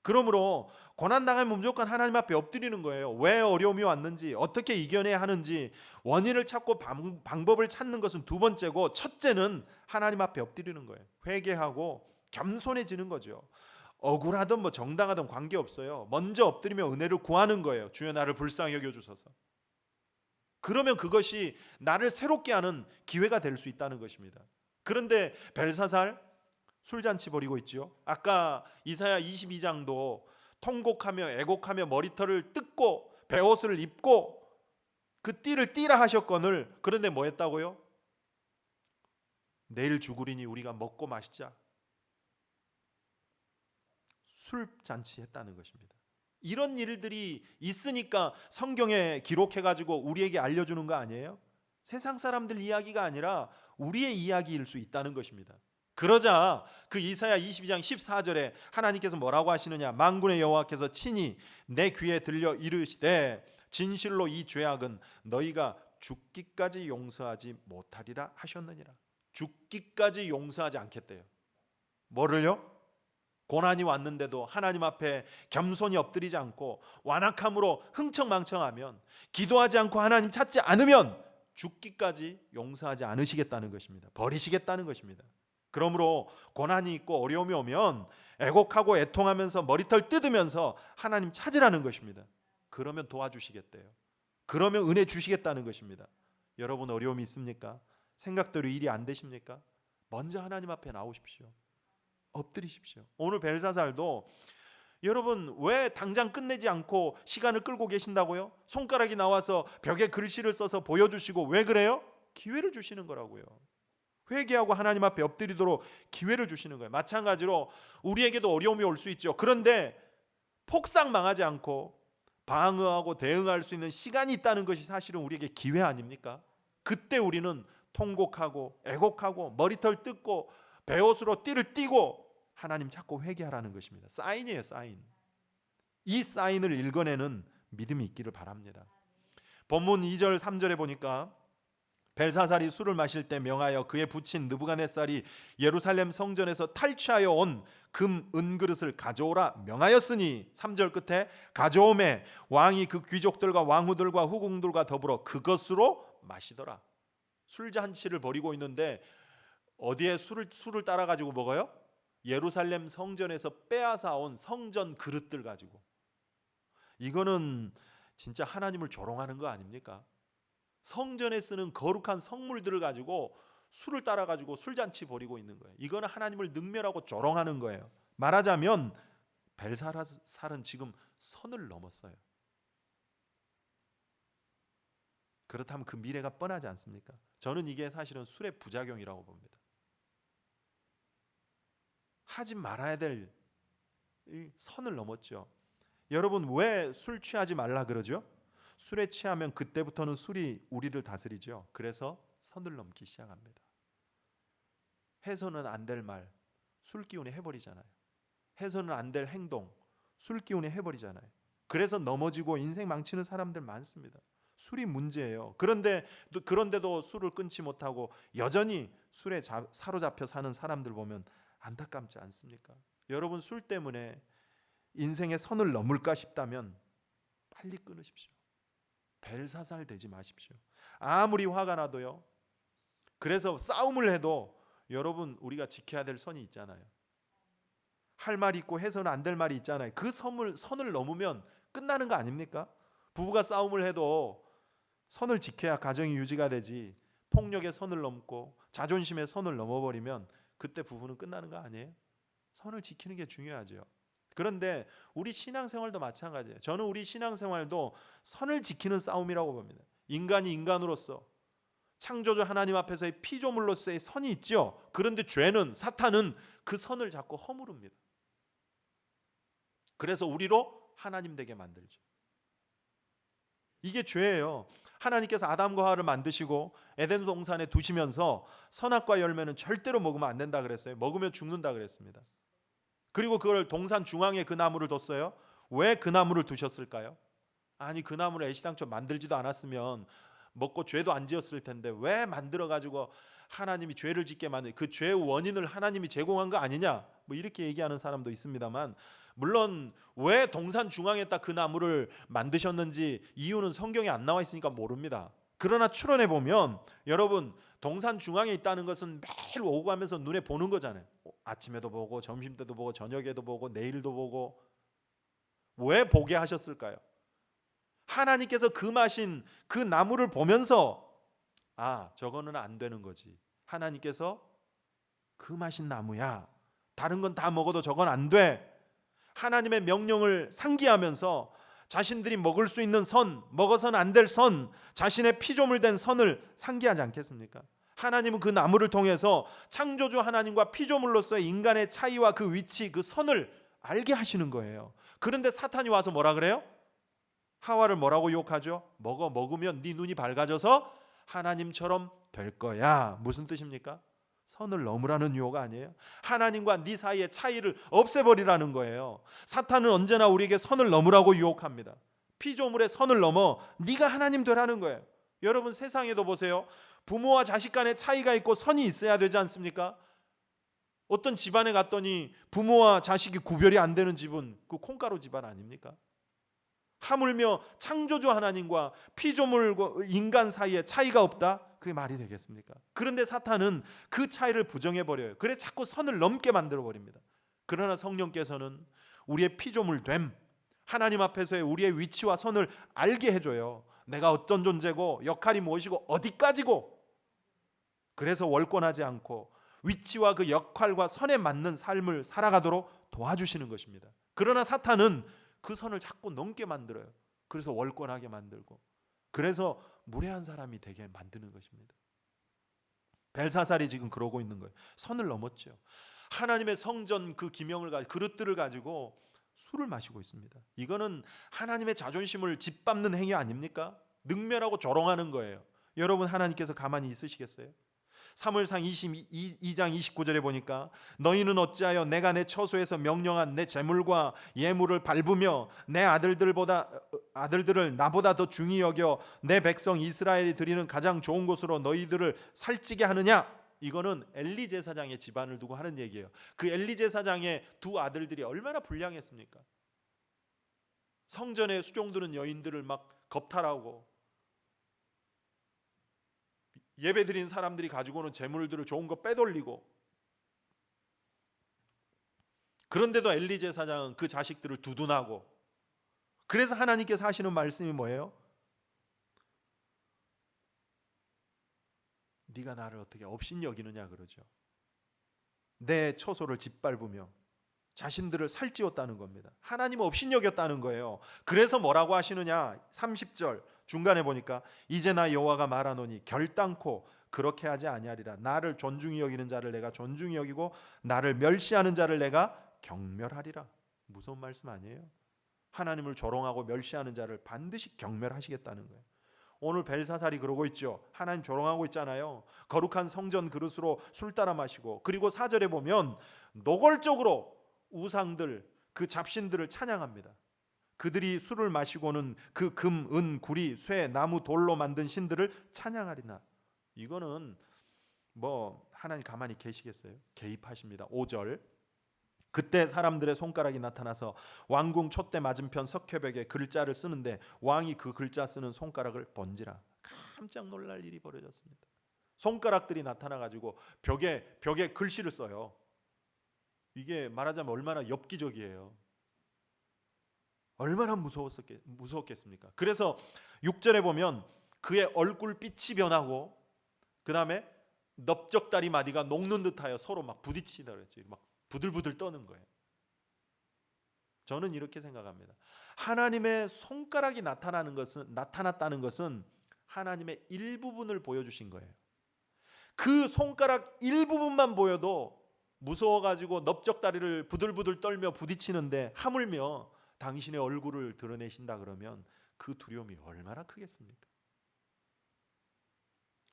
그러므로 고난당하면 무조건 하나님 앞에 엎드리는 거예요. 왜 어려움이 왔는지, 어떻게 이겨내야 하는지 원인을 찾고 방법을 찾는 것은 두 번째고, 첫째는 하나님 앞에 엎드리는 거예요. 회개하고 겸손해지는 거죠. 억울하든 뭐 정당하든 관계없어요. 먼저 엎드리며 은혜를 구하는 거예요. 주여 나를 불쌍히 여겨주소서. 그러면 그것이 나를 새롭게 하는 기회가 될 수 있다는 것입니다. 그런데 벨사살 술잔치 벌이고 있죠. 아까 이사야 22장도 통곡하며 애곡하며 머리털을 뜯고 베옷을 입고 그 띠를 띠라 하셨거늘, 그런데 뭐 했다고요? 내일 죽으리니 우리가 먹고 마시자. 술잔치 했다는 것입니다. 이런 일들이 있으니까 성경에 기록해가지고 우리에게 알려주는 거 아니에요? 세상 사람들 이야기가 아니라 우리의 이야기일 수 있다는 것입니다. 그러자 그 이사야 22장 14절에 하나님께서 뭐라고 하시느냐? 만군의 여호와께서 친히 내 귀에 들려 이르시되 진실로 이 죄악은 너희가 죽기까지 용서하지 못하리라 하셨느니라. 죽기까지 용서하지 않겠대요. 뭐를요? 고난이 왔는데도 하나님 앞에 겸손히 엎드리지 않고 완악함으로 흥청망청하면, 기도하지 않고 하나님 찾지 않으면 죽기까지 용서하지 않으시겠다는 것입니다. 버리시겠다는 것입니다. 그러므로 고난이 있고 어려움이 오면 애곡하고 애통하면서 머리털 뜯으면서 하나님 찾으라는 것입니다. 그러면 도와주시겠대요. 그러면 은혜 주시겠다는 것입니다. 여러분 어려움이 있습니까? 생각대로 일이 안 되십니까? 먼저 하나님 앞에 나오십시오. 엎드리십시오. 오늘 벨사살도 여러분 왜 당장 끝내지 않고 시간을 끌고 계신다고요? 손가락이 나와서 벽에 글씨를 써서 보여주시고, 왜 그래요? 기회를 주시는 거라고요. 회개하고 하나님 앞에 엎드리도록 기회를 주시는 거예요. 마찬가지로 우리에게도 어려움이 올 수 있죠. 그런데 폭삭 망하지 않고 방어하고 대응할 수 있는 시간이 있다는 것이 사실은 우리에게 기회 아닙니까? 그때 우리는 통곡하고 애곡하고 머리털 뜯고 베옷으로 띠를 띠고 하나님 찾고 회개하라는 것입니다. 사인이에요, 사인. 이 사인을 읽어내는 믿음이 있기를 바랍니다. 본문 2절 3절에 보니까 벨사살이 술을 마실 때 명하여 그의 부친 느부갓네살이 예루살렘 성전에서 탈취하여 온 금 은그릇을 가져오라 명하였으니, 3절 끝에 가져오매 왕이 그 귀족들과 왕후들과 후궁들과 더불어 그것으로 마시더라. 술잔치를 벌이고 있는데 어디에 술을 따라 가지고 먹어요? 예루살렘 성전에서 빼앗아 온 성전 그릇들 가지고. 이거는 진짜 하나님을 조롱하는 거 아닙니까? 성전에 쓰는 거룩한 성물들을 가지고 술을 따라 가지고 술잔치 벌이고 있는 거예요. 이거는 하나님을 능멸하고 조롱하는 거예요. 말하자면 벨사살은 지금 선을 넘었어요. 그렇다면 그 미래가 뻔하지 않습니까? 저는 이게 사실은 술의 부작용이라고 봅니다. 하지 말아야 될 선을 넘었죠. 여러분 왜 술 취하지 말라 그러죠? 술에 취하면 그때부터는 술이 우리를 다스리죠. 그래서 선을 넘기 시작합니다. 해서는 안 될 말, 술 기운이 해버리잖아요. 해서는 안 될 행동, 술 기운이 해버리잖아요. 그래서 넘어지고 인생 망치는 사람들 많습니다. 술이 문제예요. 그런데도 술을 끊지 못하고 여전히 술에 사로잡혀 사는 사람들 보면 안타깝지 않습니까? 여러분 술 때문에 인생의 선을 넘을까 싶다면 빨리 끊으십시오. 벨사살 되지 마십시오. 아무리 화가 나도요. 그래서 싸움을 해도 여러분 우리가 지켜야 될 선이 있잖아요. 할 말이 있고 해서는 안 될 말이 있잖아요. 그 선을 넘으면 끝나는 거 아닙니까? 부부가 싸움을 해도 선을 지켜야 가정이 유지가 되지. 폭력의 선을 넘고 자존심의 선을 넘어버리면 그때 부부는 끝나는 거 아니에요? 선을 지키는 게 중요하죠. 그런데 우리 신앙생활도 마찬가지예요. 저는 우리 신앙생활도 선을 지키는 싸움이라고 봅니다. 인간이 인간으로서 창조주 하나님 앞에서의 피조물로서의 선이 있죠. 그런데 죄는, 사탄은 그 선을 자꾸 허무릅니다. 그래서 우리로 하나님 되게 만들죠. 이게 죄예요. 하나님께서 아담과 하와를 만드시고 에덴 동산에 두시면서 선악과 열매는 절대로 먹으면 안 된다 그랬어요. 먹으면 죽는다 그랬습니다. 그리고 그걸 동산 중앙에 그 나무를 뒀어요. 왜 그 나무를 두셨을까요? 아니, 그 나무를 애시당초 만들지도 않았으면 먹고 죄도 안 지었을 텐데 왜 만들어 가지고 하나님이 죄를 짓게 만든, 그 죄의 원인을 하나님이 제공한 거 아니냐, 뭐 이렇게 얘기하는 사람도 있습니다만, 물론 왜 동산 중앙에 딱 그 나무를 만드셨는지 이유는 성경에 안 나와 있으니까 모릅니다. 그러나 추론해 보면 여러분, 동산 중앙에 있다는 것은 매일 오고 가면서 눈에 보는 거잖아요. 아침에도 보고 점심 때도 보고 저녁에도 보고 내일도 보고. 왜 보게 하셨을까요? 하나님께서 금하신 그 나무를 보면서 아, 저거는 안 되는 거지. 하나님께서 금하신 나무야. 다른 건 다 먹어도 저건 안 돼. 하나님의 명령을 상기하면서 자신들이 먹을 수 있는 선, 먹어서는 안 될 선, 자신의 피조물 된 선을 상기하지 않겠습니까? 하나님은 그 나무를 통해서 창조주 하나님과 피조물로서의 인간의 차이와 그 위치, 그 선을 알게 하시는 거예요. 그런데 사탄이 와서 뭐라 그래요? 하와를 뭐라고 유혹하죠? 먹으면 네 눈이 밝아져서 하나님처럼 될 거야. 무슨 뜻입니까? 선을 넘으라는 유혹 아니에요? 하나님과 네 사이의 차이를 없애버리라는 거예요. 사탄은 언제나 우리에게 선을 넘으라고 유혹합니다. 피조물의 선을 넘어 네가 하나님 되라는 거예요. 여러분, 세상에도 보세요. 부모와 자식 간의 차이가 있고 선이 있어야 되지 않습니까? 어떤 집안에 갔더니 부모와 자식이 구별이 안 되는 집은 그 콩가루 집안 아닙니까? 하물며 창조주 하나님과 피조물과 인간 사이에 차이가 없다? 그게 말이 되겠습니까? 그런데 사탄은 그 차이를 부정해버려요. 그래 자꾸 선을 넘게 만들어버립니다. 그러나 성령께서는 우리의 피조물됨, 하나님 앞에서의 우리의 위치와 선을 알게 해줘요. 내가 어떤 존재고 역할이 무엇이고 어디까지고. 그래서 월권하지 않고 위치와 그 역할과 선에 맞는 삶을 살아가도록 도와주시는 것입니다. 그러나 사탄은 그 선을 자꾸 넘게 만들어요. 그래서 월권하게 만들고, 그래서 무례한 사람이 되게 만드는 것입니다. 벨사살이 지금 그러고 있는 거예요. 선을 넘었죠. 하나님의 성전 그 기명을 가지고, 그릇들을 가지고 술을 마시고 있습니다. 이거는 하나님의 자존심을 짓밟는 행위 아닙니까? 능멸하고 조롱하는 거예요. 여러분, 하나님께서 가만히 있으시겠어요? 사무엘상 22장 29절에 보니까 너희는 어찌하여 내가 내 처소에서 명령한 내 제물과 예물을 밟으며 내 아들들을 나보다 더 중히 여겨 내 백성 이스라엘이 드리는 가장 좋은 곳으로 너희들을 살찌게 하느냐? 이거는 엘리 제사장의 집안을 두고 하는 얘기예요. 그 엘리 제사장의 두 아들들이 얼마나 불량했습니까? 성전에 수종드는 여인들을 막 겁탈하고, 예배드린 사람들이 가지고 오는 재물들을 좋은 거 빼돌리고, 그런데도 엘리 제사장은 그 자식들을 두둔하고. 그래서 하나님께서 하시는 말씀이 뭐예요? 네가 나를 어떻게 업신 여기느냐 그러죠. 내 처소를 짓밟으며 자신들을 살찌웠다는 겁니다. 하나님은 업신 여겼다는 거예요. 그래서 뭐라고 하시느냐? 30절 중간에 보니까 이제 나 여호와가 말하노니 결단코 그렇게 하지 아니하리라. 나를 존중히 여기는 자를 내가 존중히 여기고 나를 멸시하는 자를 내가 경멸하리라. 무서운 말씀 아니에요? 하나님을 조롱하고 멸시하는 자를 반드시 경멸하시겠다는 거예요. 오늘 벨사살이 그러고 있죠. 하나님 조롱하고 있잖아요. 거룩한 성전 그릇으로 술 따라 마시고, 그리고 4절에 보면 노골적으로 우상들, 그 잡신들을 찬양합니다. 그들이 술을 마시고는 그 금, 은, 구리, 쇠, 나무, 돌로 만든 신들을 찬양하리나. 이거는 뭐 하나님 가만히 계시겠어요? 개입하십니다. 5절 그때 사람들의 손가락이 나타나서 왕궁 촛대 맞은편 석회벽에 글자를 쓰는데 왕이 그 글자 쓰는 손가락을 번지라. 깜짝 놀랄 일이 벌어졌습니다. 손가락들이 나타나가지고 벽에 글씨를 써요. 이게 말하자면 얼마나 엽기적이에요. 얼마나 무서웠겠습니까? 그래서 6절에 보면 그의 얼굴빛이 변하고 그 다음에 넓적다리 마디가 녹는 듯하여 서로 막 부딪히다 그랬지. 막 부들부들 떠는 거예요. 저는 이렇게 생각합니다. 하나님의 손가락이 나타났다는 것은 하나님의 일부분을 보여주신 거예요. 그 손가락 일부분만 보여도 무서워가지고 넓적다리를 부들부들 떨며 부딪히는데 하물며 당신의 얼굴을 드러내신다 그러면 그 두려움이 얼마나 크겠습니까?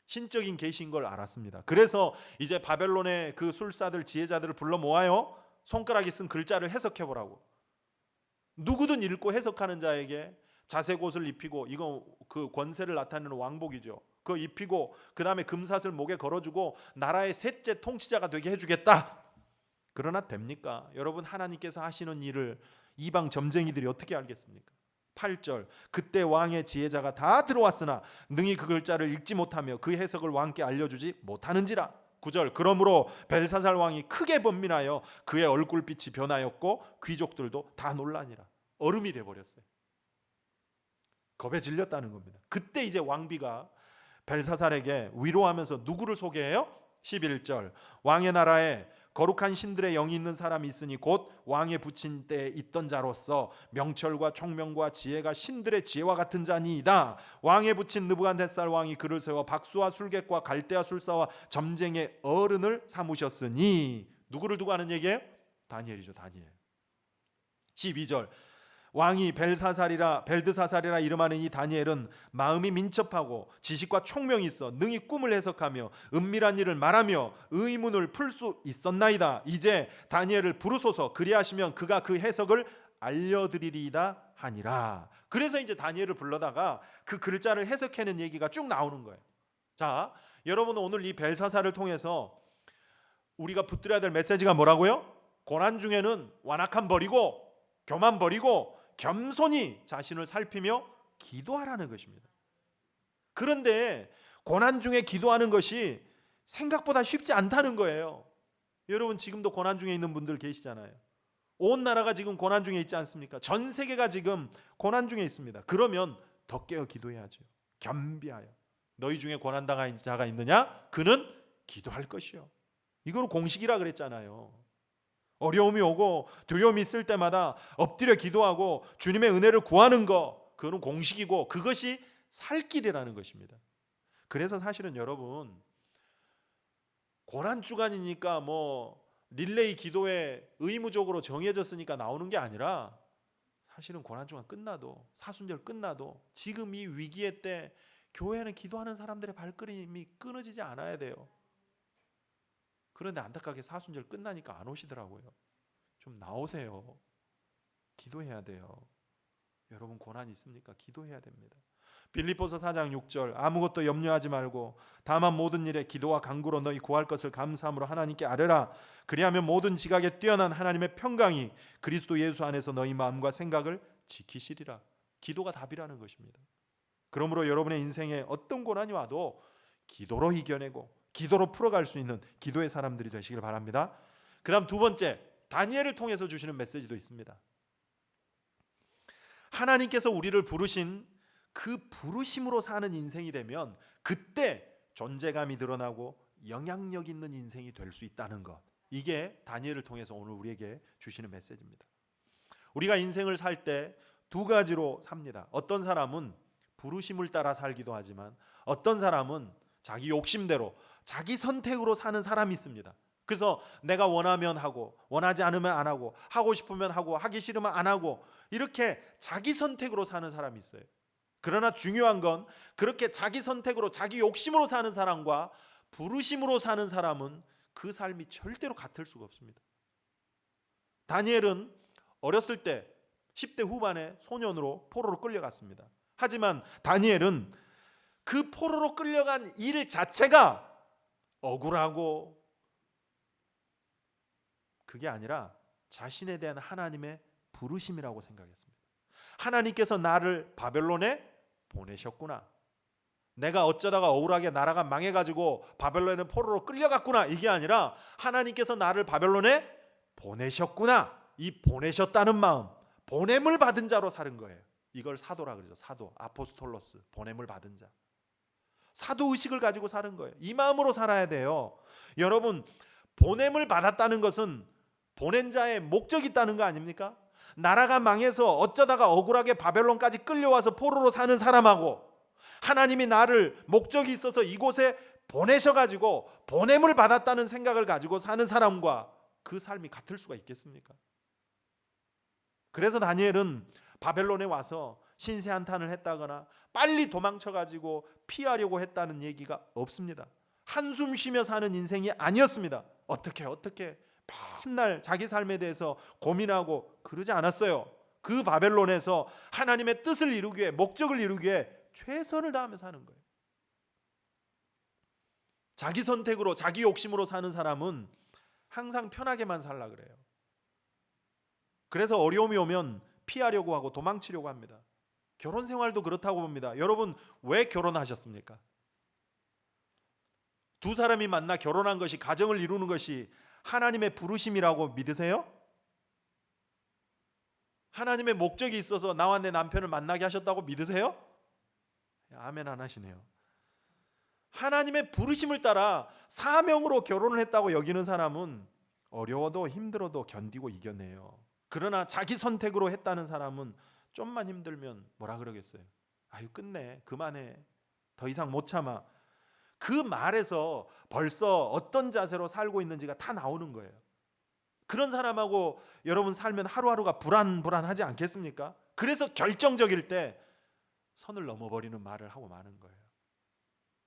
신적인 계시인 걸 알았습니다. 그래서 이제 바벨론의 그 술사들 지혜자들을 불러 모아요. 손가락이 쓴 글자를 해석해 보라고. 누구든 읽고 해석하는 자에게 자색 옷을 입히고, 이건 그 권세를 나타내는 왕복이죠. 그거 입히고 그 다음에 금삿을 목에 걸어주고 나라의 셋째 통치자가 되게 해주겠다. 그러나 됩니까? 여러분, 하나님께서 하시는 일을 이방 점쟁이들이 어떻게 알겠습니까? 8절, 그때 왕의 지혜자가 다 들어왔으나 능히 그 글자를 읽지 못하며 그 해석을 왕께 알려주지 못하는지라. 9절, 그러므로 벨사살 왕이 크게 번민하여 그의 얼굴빛이 변하였고 귀족들도 다 놀라니라. 얼음이 돼버렸어요. 겁에 질렸다는 겁니다. 그때 이제 왕비가 벨사살에게 위로하면서 누구를 소개해요? 11절, 왕의 나라에 거룩한 신들의 영이 있는 사람이 있으니 곧 왕의 부친 때에 있던 자로서 명철과 총명과 지혜가 신들의 지혜와 같은 자니이다. 왕의 부친 느부갓네살 왕이 그를 세워 박수와 술객과 갈대아 술사와 점쟁의 어른을 삼으셨으니. 누구를 두고 하는 얘기예요? 다니엘이죠. 다니엘. 12절, 왕이 벨드사살이라 이름하는 이 다니엘은 마음이 민첩하고 지식과 총명이 있어 능히 꿈을 해석하며 은밀한 일을 말하며 의문을 풀 수 있었나이다. 이제 다니엘을 부르소서, 그리하시면 그가 그 해석을 알려드리리이다 하니라. 그래서 이제 다니엘을 불러다가 그 글자를 해석하는 얘기가 쭉 나오는 거예요. 자, 여러분, 오늘 이 벨사살을 통해서 우리가 붙들어야 될 메시지가 뭐라고요? 고난 중에는 완악함 버리고 교만 버리고 겸손히 자신을 살피며 기도하라는 것입니다. 그런데 고난 중에 기도하는 것이 생각보다 쉽지 않다는 거예요. 여러분, 지금도 고난 중에 있는 분들 계시잖아요. 온 나라가 지금 고난 중에 있지 않습니까? 전 세계가 지금 고난 중에 있습니다. 그러면 더 깨어 기도해야죠. 겸비하여. 너희 중에 고난당한 자가 있느냐? 그는 기도할 것이요. 이건 공식이라 그랬잖아요. 어려움이 오고 두려움이 있을 때마다 엎드려 기도하고 주님의 은혜를 구하는 거, 그거는 공식이고 그것이 살 길이라는 것입니다. 그래서 사실은 여러분, 고난 주간이니까 뭐 릴레이 기도에 의무적으로 정해졌으니까 나오는 게 아니라, 사실은 고난 주간 끝나도, 사순절 끝나도 지금 이 위기의 때 교회는 기도하는 사람들의 발걸음이 끊어지지 않아야 돼요. 그런데 안타깝게 사순절 끝나니까 안 오시더라고요. 좀 나오세요. 기도해야 돼요. 여러분, 고난이 있습니까? 기도해야 됩니다. 빌립보서 4장 6절, 아무것도 염려하지 말고 다만 모든 일에 기도와 간구로 너희 구할 것을 감사함으로 하나님께 아뢰라. 그리하면 모든 지각에 뛰어난 하나님의 평강이 그리스도 예수 안에서 너희 마음과 생각을 지키시리라. 기도가 답이라는 것입니다. 그러므로 여러분의 인생에 어떤 고난이 와도 기도로 이겨내고 기도로 풀어갈 수 있는 기도의 사람들이 되시길 바랍니다. 그 다음 두 번째, 다니엘을 통해서 주시는 메시지도 있습니다. 하나님께서 우리를 부르신 그 부르심으로 사는 인생이 되면 그때 존재감이 드러나고 영향력 있는 인생이 될 수 있다는 것, 이게 다니엘을 통해서 오늘 우리에게 주시는 메시지입니다. 우리가 인생을 살 때 두 가지로 삽니다. 어떤 사람은 부르심을 따라 살기도 하지만 어떤 사람은 자기 욕심대로 자기 선택으로 사는 사람이 있습니다. 그래서 내가 원하면 하고 원하지 않으면 안 하고 하고 싶으면 하고 하기 싫으면 안 하고 이렇게 자기 선택으로 사는 사람이 있어요. 그러나 중요한 건 그렇게 자기 선택으로 자기 욕심으로 사는 사람과 부르심으로 사는 사람은 그 삶이 절대로 같을 수가 없습니다. 다니엘은 어렸을 때 10대 후반에 소년으로 포로로 끌려갔습니다. 하지만 다니엘은 그 포로로 끌려간 일 자체가 억울하고 그게 아니라 자신에 대한 하나님의 부르심이라고 생각했습니다. 하나님께서 나를 바벨론에 보내셨구나. 내가 어쩌다가 억울하게 나라가 망해가지고 바벨론에 포로로 끌려갔구나. 이게 아니라 하나님께서 나를 바벨론에 보내셨구나. 이 보내셨다는 마음, 보냄을 받은 자로 사는 거예요. 이걸 사도라 그러죠. 사도, 아포스톨로스, 보냄을 받은 자. 사도 의식을 가지고 사는 거예요. 이 마음으로 살아야 돼요. 여러분, 보냄을 받았다는 것은 보낸 자의 목적이 있다는 거 아닙니까? 나라가 망해서 어쩌다가 억울하게 바벨론까지 끌려와서 포로로 사는 사람하고 하나님이 나를 목적이 있어서 이곳에 보내셔가지고 보냄을 받았다는 생각을 가지고 사는 사람과 그 삶이 같을 수가 있겠습니까? 그래서 다니엘은 바벨론에 와서 신세한탄을 했다거나 빨리 도망쳐가지고 피하려고 했다는 얘기가 없습니다. 한숨 쉬며 사는 인생이 아니었습니다. 어떻게 맨날 자기 삶에 대해서 고민하고 그러지 않았어요. 그 바벨론에서 하나님의 뜻을 이루기 위해, 목적을 이루기 위해 최선을 다하며 사는 거예요. 자기 선택으로, 자기 욕심으로 사는 사람은 항상 편하게만 살라 그래요. 그래서 어려움이 오면 피하려고 하고 도망치려고 합니다. 결혼 생활도 그렇다고 봅니다. 여러분, 왜 결혼하셨습니까? 두 사람이 만나 결혼한 것이, 가정을 이루는 것이 하나님의 부르심이라고 믿으세요? 하나님의 목적이 있어서 나와 내 남편을 만나게 하셨다고 믿으세요? 아멘 안 하시네요. 하나님의 부르심을 따라 사명으로 결혼을 했다고 여기는 사람은 어려워도 힘들어도 견디고 이겨내요. 그러나 자기 선택으로 했다는 사람은 좀만 힘들면 뭐라 그러겠어요? 아유, 끝내, 그만해, 더 이상 못 참아. 그 말에서 벌써 어떤 자세로 살고 있는지가 다 나오는 거예요. 그런 사람하고 여러분 살면 하루하루가 불안하지 않겠습니까? 그래서 결정적일 때 선을 넘어버리는 말을 하고 마는 거예요.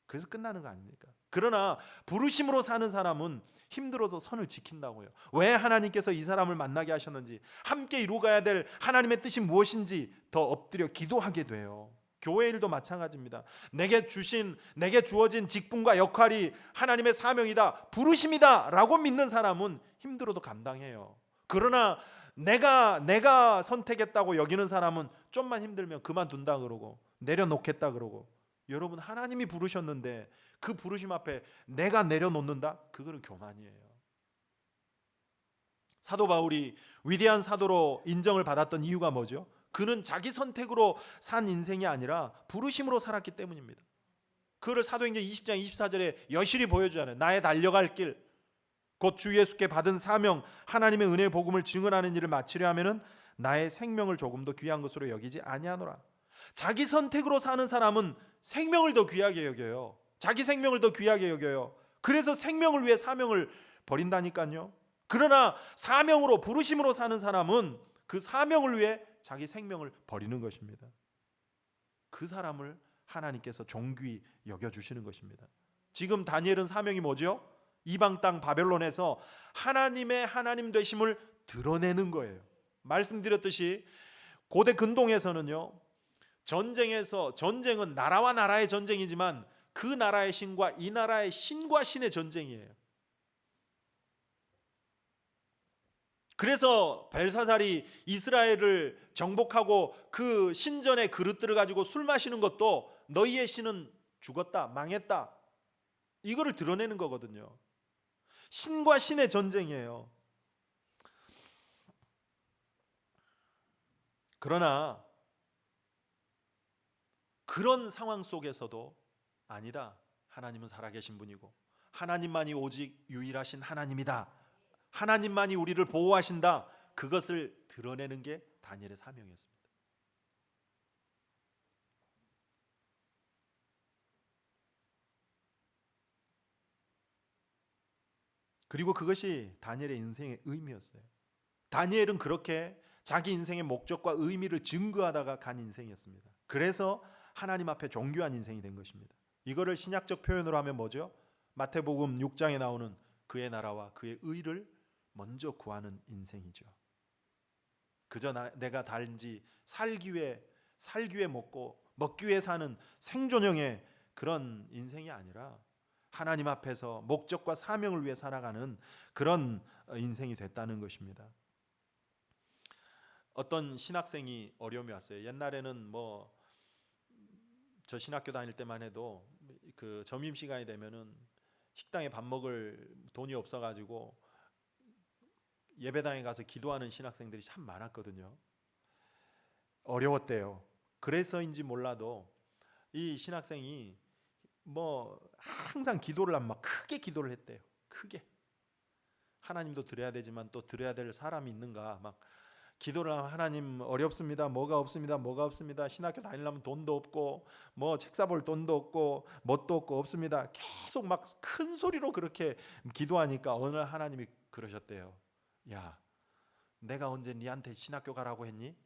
그래서 끝나는 거 아닙니까? 그러나 부르심으로 사는 사람은 힘들어도 선을 지킨다고요. 왜 하나님께서 이 사람을 만나게 하셨는지, 함께 이루어가야 될 하나님의 뜻이 무엇인지 더 엎드려 기도하게 돼요. 교회 일도 마찬가지입니다. 내게 주어진 직분과 역할이 하나님의 사명이다, 부르심이다 라고 믿는 사람은 힘들어도 감당해요. 그러나 내가 선택했다고 여기는 사람은 좀만 힘들면 그만둔다 그러고 내려놓겠다 그러고, 여러분, 하나님이 부르셨는데 그 부르심 앞에 내가 내려놓는다? 그거는 교만이에요. 사도 바울이 위대한 사도로 인정을 받았던 이유가 뭐죠? 그는 자기 선택으로 산 인생이 아니라 부르심으로 살았기 때문입니다. 그를 사도행전 20장 24절에 여실히 보여주잖아요. 나의 달려갈 길, 곧 주 예수께 받은 사명, 하나님의 은혜의 복음을 증언하는 일을 마치려 하면은 나의 생명을 조금도 귀한 것으로 여기지 아니하노라. 자기 선택으로 사는 사람은 생명을 더 귀하게 여겨요. 자기 생명을 더 귀하게 여겨요. 그래서 생명을 위해 사명을 버린다니까요. 그러나 사명으로, 부르심으로 사는 사람은 그 사명을 위해 자기 생명을 버리는 것입니다. 그 사람을 하나님께서 존귀히 여겨주시는 것입니다. 지금 다니엘은 사명이 뭐죠? 이방 땅 바벨론에서 하나님의 하나님 되심을 드러내는 거예요. 말씀드렸듯이 고대 근동에서는요, 전쟁은 나라와 나라의 전쟁이지만 그 나라의 신과 이 나라의 신과 신의 전쟁이에요. 그래서 벨사살이 이스라엘을 정복하고 그 신전의 그릇들을 가지고 술 마시는 것도 너희의 신은 죽었다, 망했다, 이거를 드러내는 거거든요. 신과 신의 전쟁이에요. 그러나 그런 상황 속에서도 아니다, 하나님은 살아계신 분이고 하나님만이 오직 유일하신 하나님이다, 하나님만이 우리를 보호하신다, 그것을 드러내는 게 다니엘의 사명이었습니다. 그리고 그것이 다니엘의 인생의 의미였어요. 다니엘은 그렇게 자기 인생의 목적과 의미를 증거하다가 간 인생이었습니다. 그래서 하나님 앞에 존귀한 인생이 된 것입니다. 이거를 신약적 표현으로 하면 뭐죠? 마태복음 6장에 나오는 그의 나라와 그의 의를 먼저 구하는 인생이죠. 그저 내가 단지 살기 위해 먹기 위해 사는 생존형의 그런 인생이 아니라 하나님 앞에서 목적과 사명을 위해 살아가는 그런 인생이 됐다는 것입니다. 어떤 신학생이 어려움이 왔어요. 옛날에는 저 신학교 다닐 때만 해도 그 점심 시간이 되면은 식당에 밥 먹을 돈이 없어가지고 예배당에 가서 기도하는 신학생들이 참 많았거든요. 어려웠대요. 그래서인지 몰라도 이 신학생이 뭐 항상 기도를 하면 막 크게 기도를 했대요. 크게. 하나님도 드려야 되지만 또 드려야 될 사람이 있는가 막 기도를 하면 하나님 어렵습니다. 뭐가 없습니다. 신학교 다니려면 돈도 없고 뭐 책 사볼 돈도 없고 뭣도 없습니다. 계속 막 큰 소리로 그렇게 기도하니까 어느 날 하나님이 그러셨대요. 야, 내가 언제 네한테 신학교 가라고 했니?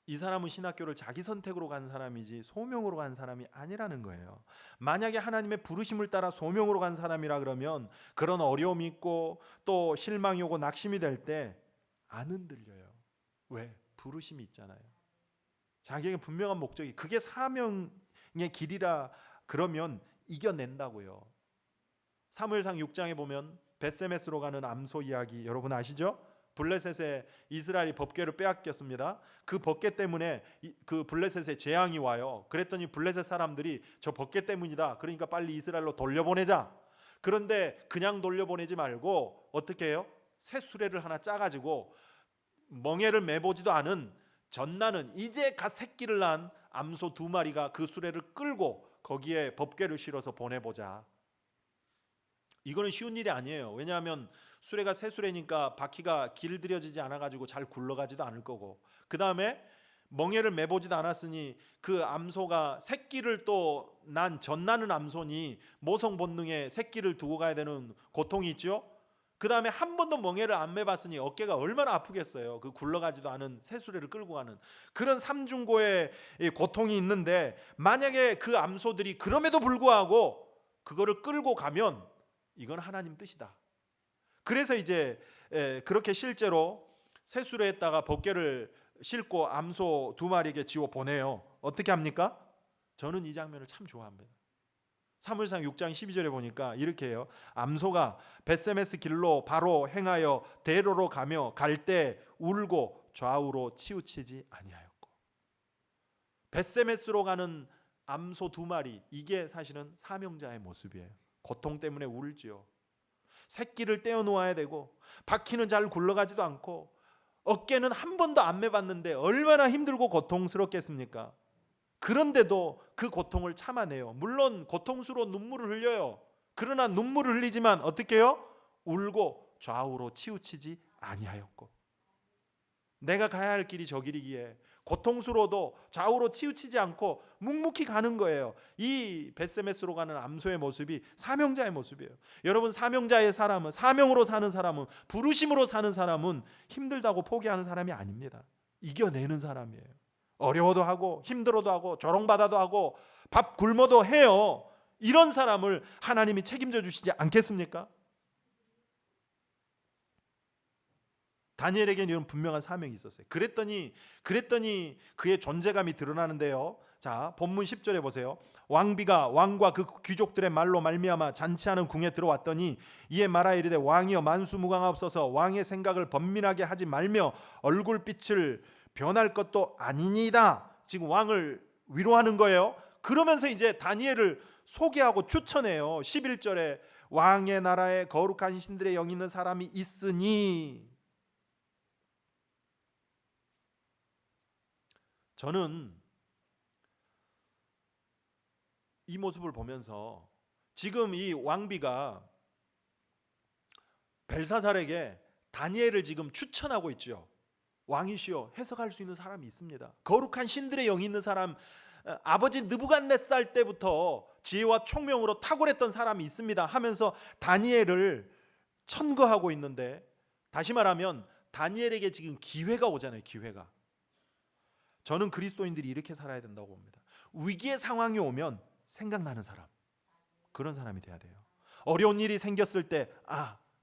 이 사람은 신학교를 자기 선택으로 간 사람이지 소명으로 간 사람이 아니라는 거예요. 만약에 하나님의 부르심을 따라 소명으로 간 사람이라 그러면 그런 어려움이 있고 또 실망이 오고 낙심이 될 때 안 흔들려요. 왜? 부르심이 있잖아요. 자기에게 분명한 목적이 그게 사명의 길이라 그러면 이겨낸다고요. 사무엘상 6장에 보면 벳세메스로 가는 암소 이야기 여러분 아시죠? 블레셋에 이스라엘이 법궤를 빼앗겼습니다. 그 법궤 때문에 그 블레셋에 재앙이 와요. 그랬더니 블레셋 사람들이 저 법궤 때문이다. 그러니까 빨리 이스라엘로 돌려보내자. 그런데 그냥 돌려보내지 말고 어떻게 해요? 새 수레를 하나 짜가지고 멍에를 매보지도 않은 전나는 이제 갓 새끼를 낳은 암소 2마리가 그 수레를 끌고 거기에 법궤를 실어서 보내보자. 이거는 쉬운 일이 아니에요. 왜냐하면 수레가 새 수레니까 바퀴가 길들여지지 않아가지고 잘 굴러가지도 않을 거고 그 다음에 멍에를 매보지도 않았으니 그 암소가 새끼를 또 전나는 암소니 모성 본능에 새끼를 두고 가야 되는 고통이 있죠. 그 다음에 한 번도 멍에를 안 매봤으니 어깨가 얼마나 아프겠어요. 그 굴러가지도 않은 새 수레를 끌고 가는 그런 삼중고의 고통이 있는데 만약에 그 암소들이 그럼에도 불구하고 그거를 끌고 가면 이건 하나님 뜻이다. 그래서 이제 그렇게 실제로 새 수레에다가 법궤를 싣고 암소 2마리에게 지워 보내요. 어떻게 합니까? 저는 이 장면을 참 좋아합니다. 사무엘상 6장 12절에 보니까 이렇게 해요. 암소가 벳세메스 길로 바로 행하여 대로로 가며 갈 때 울고 좌우로 치우치지 아니하였고. 벳세메스로 가는 암소 2마리 이게 사실은 사명자의 모습이에요. 고통 때문에 울지요. 새끼를 떼어 놓아야 되고 바퀴는 잘 굴러가지도 않고 어깨는 한 번도 안 매봤는데 얼마나 힘들고 고통스럽겠습니까? 그런데도 그 고통을 참아내요. 물론 고통스러워 눈물을 흘려요. 그러나 눈물을 흘리지만 어떻게 해요? 울고 좌우로 치우치지 아니하였고 내가 가야 할 길이 저 길이기에 고통스러워도 좌우로 치우치지 않고 묵묵히 가는 거예요. 이 벳세메스로 가는 암소의 모습이 사명자의 모습이에요. 여러분 사명자의 사람은 사명으로 사는 사람은 부르심으로 사는 사람은 힘들다고 포기하는 사람이 아닙니다. 이겨내는 사람이에요. 어려워도 하고 힘들어도 하고 조롱받아도 하고 밥 굶어도 해요. 이런 사람을 하나님이 책임져 주시지 않겠습니까? 다니엘에게는 이런 분명한 사명이 있었어요. 그랬더니 그의 존재감이 드러나는데요. 자, 본문 10절에 보세요. 왕비가 왕과 그 귀족들의 말로 말미암아 잔치하는 궁에 들어왔더니 이에 말하 이르되 왕이여 만수무강하옵소서 왕의 생각을 번민하게 하지 말며 얼굴빛을 변할 것도 아니니이다. 지금 왕을 위로하는 거예요. 그러면서 이제 다니엘을 소개하고 추천해요. 11절에 왕의 나라에 거룩한 신들의 영이 있는 사람이 있으니. 저는 이 모습을 보면서 지금 이 왕비가 벨사살에게 다니엘을 지금 추천하고 있죠. 왕이시여 해석할 수 있는 사람이 있습니다. 거룩한 신들의 영이 있는 사람, 아버지 느부갓네살 때부터 지혜와 총명으로 탁월했던 사람이 있습니다 하면서 다니엘을 천거하고 있는데, 다시 말하면 다니엘에게 지금 기회가 오잖아요. 기회가. 저는 그리스도인들이 이렇게 살아야 된다고 봅니다. 위기의 상황이 오면 생각나는 사람, 그런 사람이 돼야 돼요. 어려운 일이 생겼을 때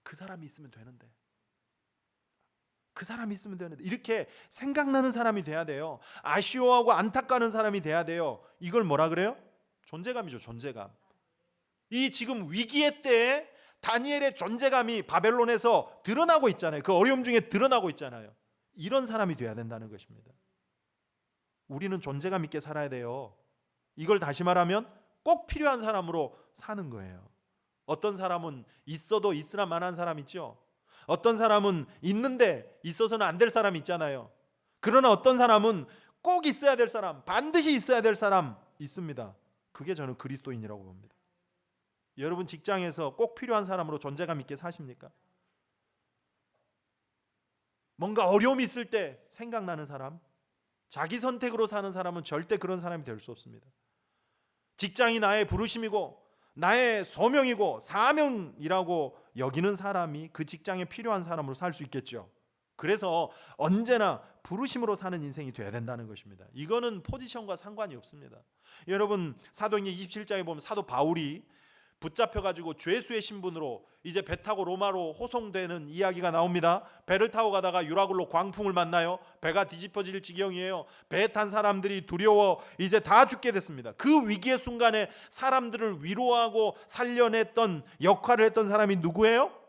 그 사람이 있으면 되는데, 그 사람이 있으면 되는데, 이렇게 생각나는 사람이 돼야 돼요. 아쉬워하고 안타까운 사람이 돼야 돼요. 이걸 뭐라 그래요? 존재감이죠. 존재감. 이 지금 위기의 때에 다니엘의 존재감이 바벨론에서 드러나고 있잖아요. 그 어려움 중에 드러나고 있잖아요. 이런 사람이 돼야 된다는 것입니다. 우리는 존재감 있게 살아야 돼요. 이걸 다시 말하면 꼭 필요한 사람으로 사는 거예요. 어떤 사람은 있어도 있으나 만한 사람 있죠. 어떤 사람은 있는데 있어서는 안 될 사람 있잖아요. 그러나 어떤 사람은 꼭 있어야 될 사람, 반드시 있어야 될 사람, 있습니다. 그게 저는 그리스도인이라고 봅니다. 여러분 직장에서 꼭 필요한 사람으로 존재감 있게 사십니까? 뭔가 어려움이 있을 때 생각나는 사람, 자기 선택으로 사는 사람은 절대 그런 사람이 될 수 없습니다. 직장이 나의 부르심이고 나의 소명이고 사명이라고 여기는 사람이 그 직장에 필요한 사람으로 살 수 있겠죠. 그래서 언제나 부르심으로 사는 인생이 돼야 된다는 것입니다. 이거는 포지션과 상관이 없습니다. 여러분 사도행전 27장에 보면 사도 바울이 붙잡혀가지고 죄수의 신분으로 이제 배 타고 로마로 호송되는 이야기가 나옵니다. 배를 타고 가다가 유라굴로 광풍을 만나요. 배가 뒤집어질 지경이에요. 배에 탄 사람들이 두려워 이제 다 죽게 됐습니다. 그 위기의 순간에 사람들을 위로하고 살려냈던 역할을 했던 사람이 누구예요?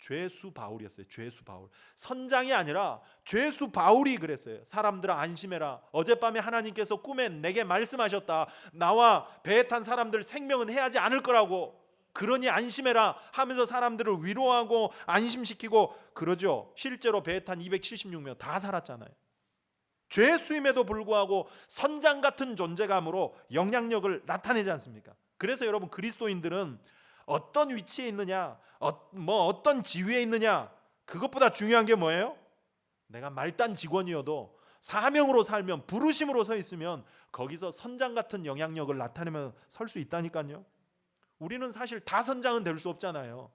죄수 바울이었어요. 죄수 바울. 선장이 아니라 죄수 바울이 그랬어요. 사람들아 안심해라. 어젯밤에 하나님께서 꿈에 내게 말씀하셨다. 나와 배에 탄 사람들 생명은 해하지 않을 거라고. 그러니 안심해라 하면서 사람들을 위로하고 안심시키고 그러죠. 실제로 배에 탄 276명 다 살았잖아요. 죄수임에도 불구하고 선장 같은 존재감으로 영향력을 나타내지 않습니까? 그래서 여러분 그리스도인들은 어떤 위치에 있느냐, 어떤 지위에 있느냐, 그것보다 중요한 게 뭐예요? 내가 말단 직원이어도 사명으로 살면, 부르심으로 서 있으면 거기서 선장 같은 영향력을 나타내면 설 수 있다니까요. 우리는 사실 다 선장은 될 수 없잖아요.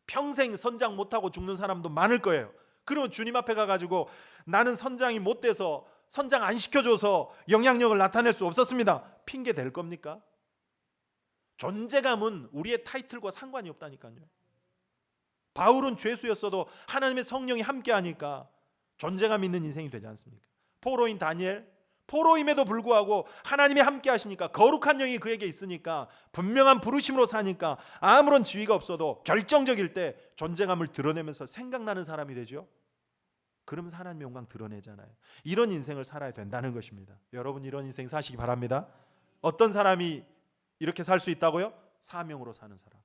평생 선장 못하고 죽는 사람도 많을 거예요. 그러면 주님 앞에 가가지고 나는 선장이 못 돼서 선장 안 시켜줘서 영향력을 나타낼 수 없었습니다. 핑계 댈 겁니까? 존재감은 우리의 타이틀과 상관이 없다니까요. 바울은 죄수였어도 하나님의 성령이 함께하니까 존재감 있는 인생이 되지 않습니까? 포로인 다니엘, 포로임에도 불구하고 하나님이 함께하시니까 거룩한 영이 그에게 있으니까 분명한 부르심으로 사니까 아무런 지위가 없어도 결정적일 때 존재감을 드러내면서 생각나는 사람이 되죠. 그러면서 하나님의 영광 드러내잖아요. 이런 인생을 살아야 된다는 것입니다. 여러분 이런 인생 사시기 바랍니다. 어떤 사람이 이렇게 살 수 있다고요? 사명으로 사는 사람,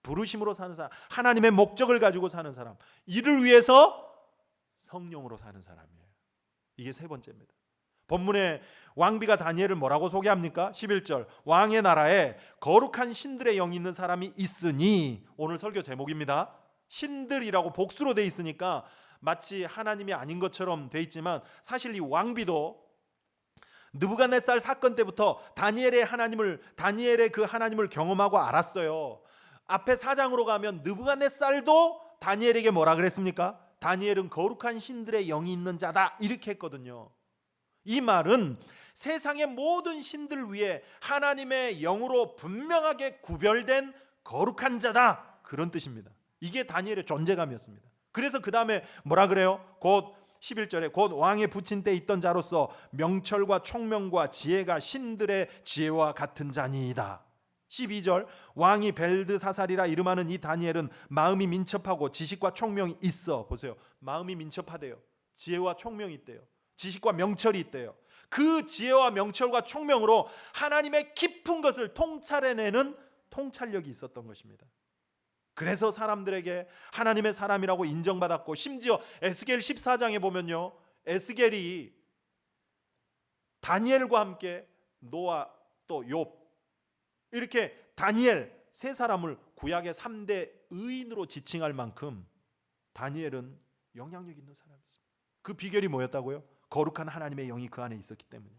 부르심으로 사는 사람, 하나님의 목적을 가지고 사는 사람, 이를 위해서 성령으로 사는 사람이에요. 이게 세 번째입니다. 본문에 왕비가 다니엘을 뭐라고 소개합니까? 11절 왕의 나라에 거룩한 신들의 영이 있는 사람이 있으니, 오늘 설교 제목입니다. 신들이라고 복수로 돼 있으니까 마치 하나님이 아닌 것처럼 돼 있지만 사실 이 왕비도 느부갓네살 사건 때부터 다니엘의 그 하나님을 경험하고 알았어요. 앞에 4장으로 가면 느부갓네살도 다니엘에게 뭐라 그랬습니까? 다니엘은 거룩한 신들의 영이 있는 자다 이렇게 했거든요. 이 말은 세상의 모든 신들 위에 하나님의 영으로 분명하게 구별된 거룩한 자다, 그런 뜻입니다. 이게 다니엘의 존재감이었습니다. 그래서 그 다음에 뭐라 그래요? 곧 11절에 곧 왕의 붙인 때 있던 자로서 명철과 총명과 지혜가 신들의 지혜와 같은 자니이다. 12절 왕이 벨드사살이라 이름하는 이 다니엘은 마음이 민첩하고 지식과 총명이 있어. 보세요. 마음이 민첩하대요. 지혜와 총명이 있대요. 지식과 명철이 있대요. 그 지혜와 명철과 총명으로 하나님의 깊은 것을 통찰해내는 통찰력이 있었던 것입니다. 그래서 사람들에게 하나님의 사람이라고 인정받았고, 심지어 에스겔 14장에 보면요, 에스겔이 다니엘과 함께 노아 또 욥 이렇게 다니엘 세 사람을 구약의 3대 의인으로 지칭할 만큼 다니엘은 영향력 있는 사람이었습니다. 그 비결이 뭐였다고요? 거룩한 하나님의 영이 그 안에 있었기 때문에.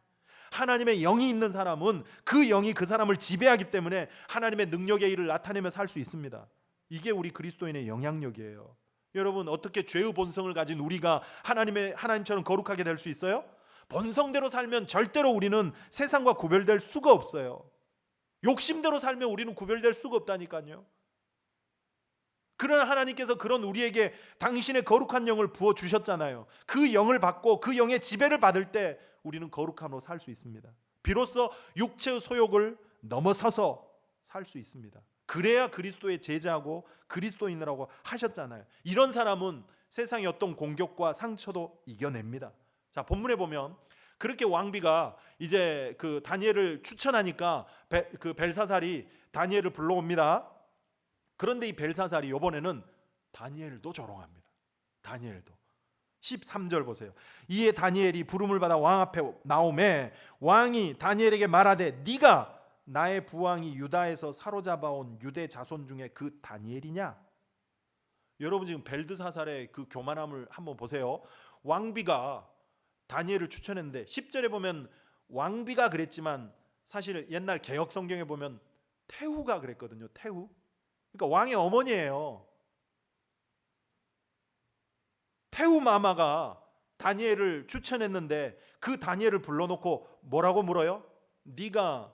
하나님의 영이 있는 사람은 그 영이 그 사람을 지배하기 때문에 하나님의 능력의 일을 나타내며 살 수 있습니다. 이게 우리 그리스도인의 영향력이에요. 여러분 어떻게 죄의 본성을 가진 우리가 하나님처럼 거룩하게 될 수 있어요? 본성대로 살면 절대로 우리는 세상과 구별될 수가 없어요. 욕심대로 살면 우리는 구별될 수가 없다니까요. 그러나 하나님께서 그런 우리에게 당신의 거룩한 영을 부어주셨잖아요. 그 영을 받고 그 영의 지배를 받을 때 우리는 거룩함으로 살 수 있습니다. 비로소 육체의 소욕을 넘어서서 살 수 있습니다. 그래야 그리스도의 제자고 그리스도인이라고 하셨잖아요. 이런 사람은 세상의 어떤 공격과 상처도 이겨냅니다. 자, 본문에 보면 그렇게 왕비가 이제 그 다니엘을 추천하니까 그 벨사살이 다니엘을 불러옵니다. 그런데 이 벨사살이 이번에는 다니엘도 조롱합니다. 다니엘도 13절 보세요. 이에 다니엘이 부름을 받아 왕 앞에 나오매 왕이 다니엘에게 말하되 네가 나의 부왕이 유다에서 사로잡아온 유대 자손 중에 그 다니엘이냐? 여러분 지금 벨드사살의 그 교만함을 한번 보세요. 왕비가 다니엘을 추천했는데 10절에 보면 왕비가 그랬지만 사실 옛날 개역 성경에 보면 태후가 그랬거든요. 태후. 그러니까 왕의 어머니예요. 태후 마마가 다니엘을 추천했는데 그 다니엘을 불러놓고 뭐라고 물어요? 네가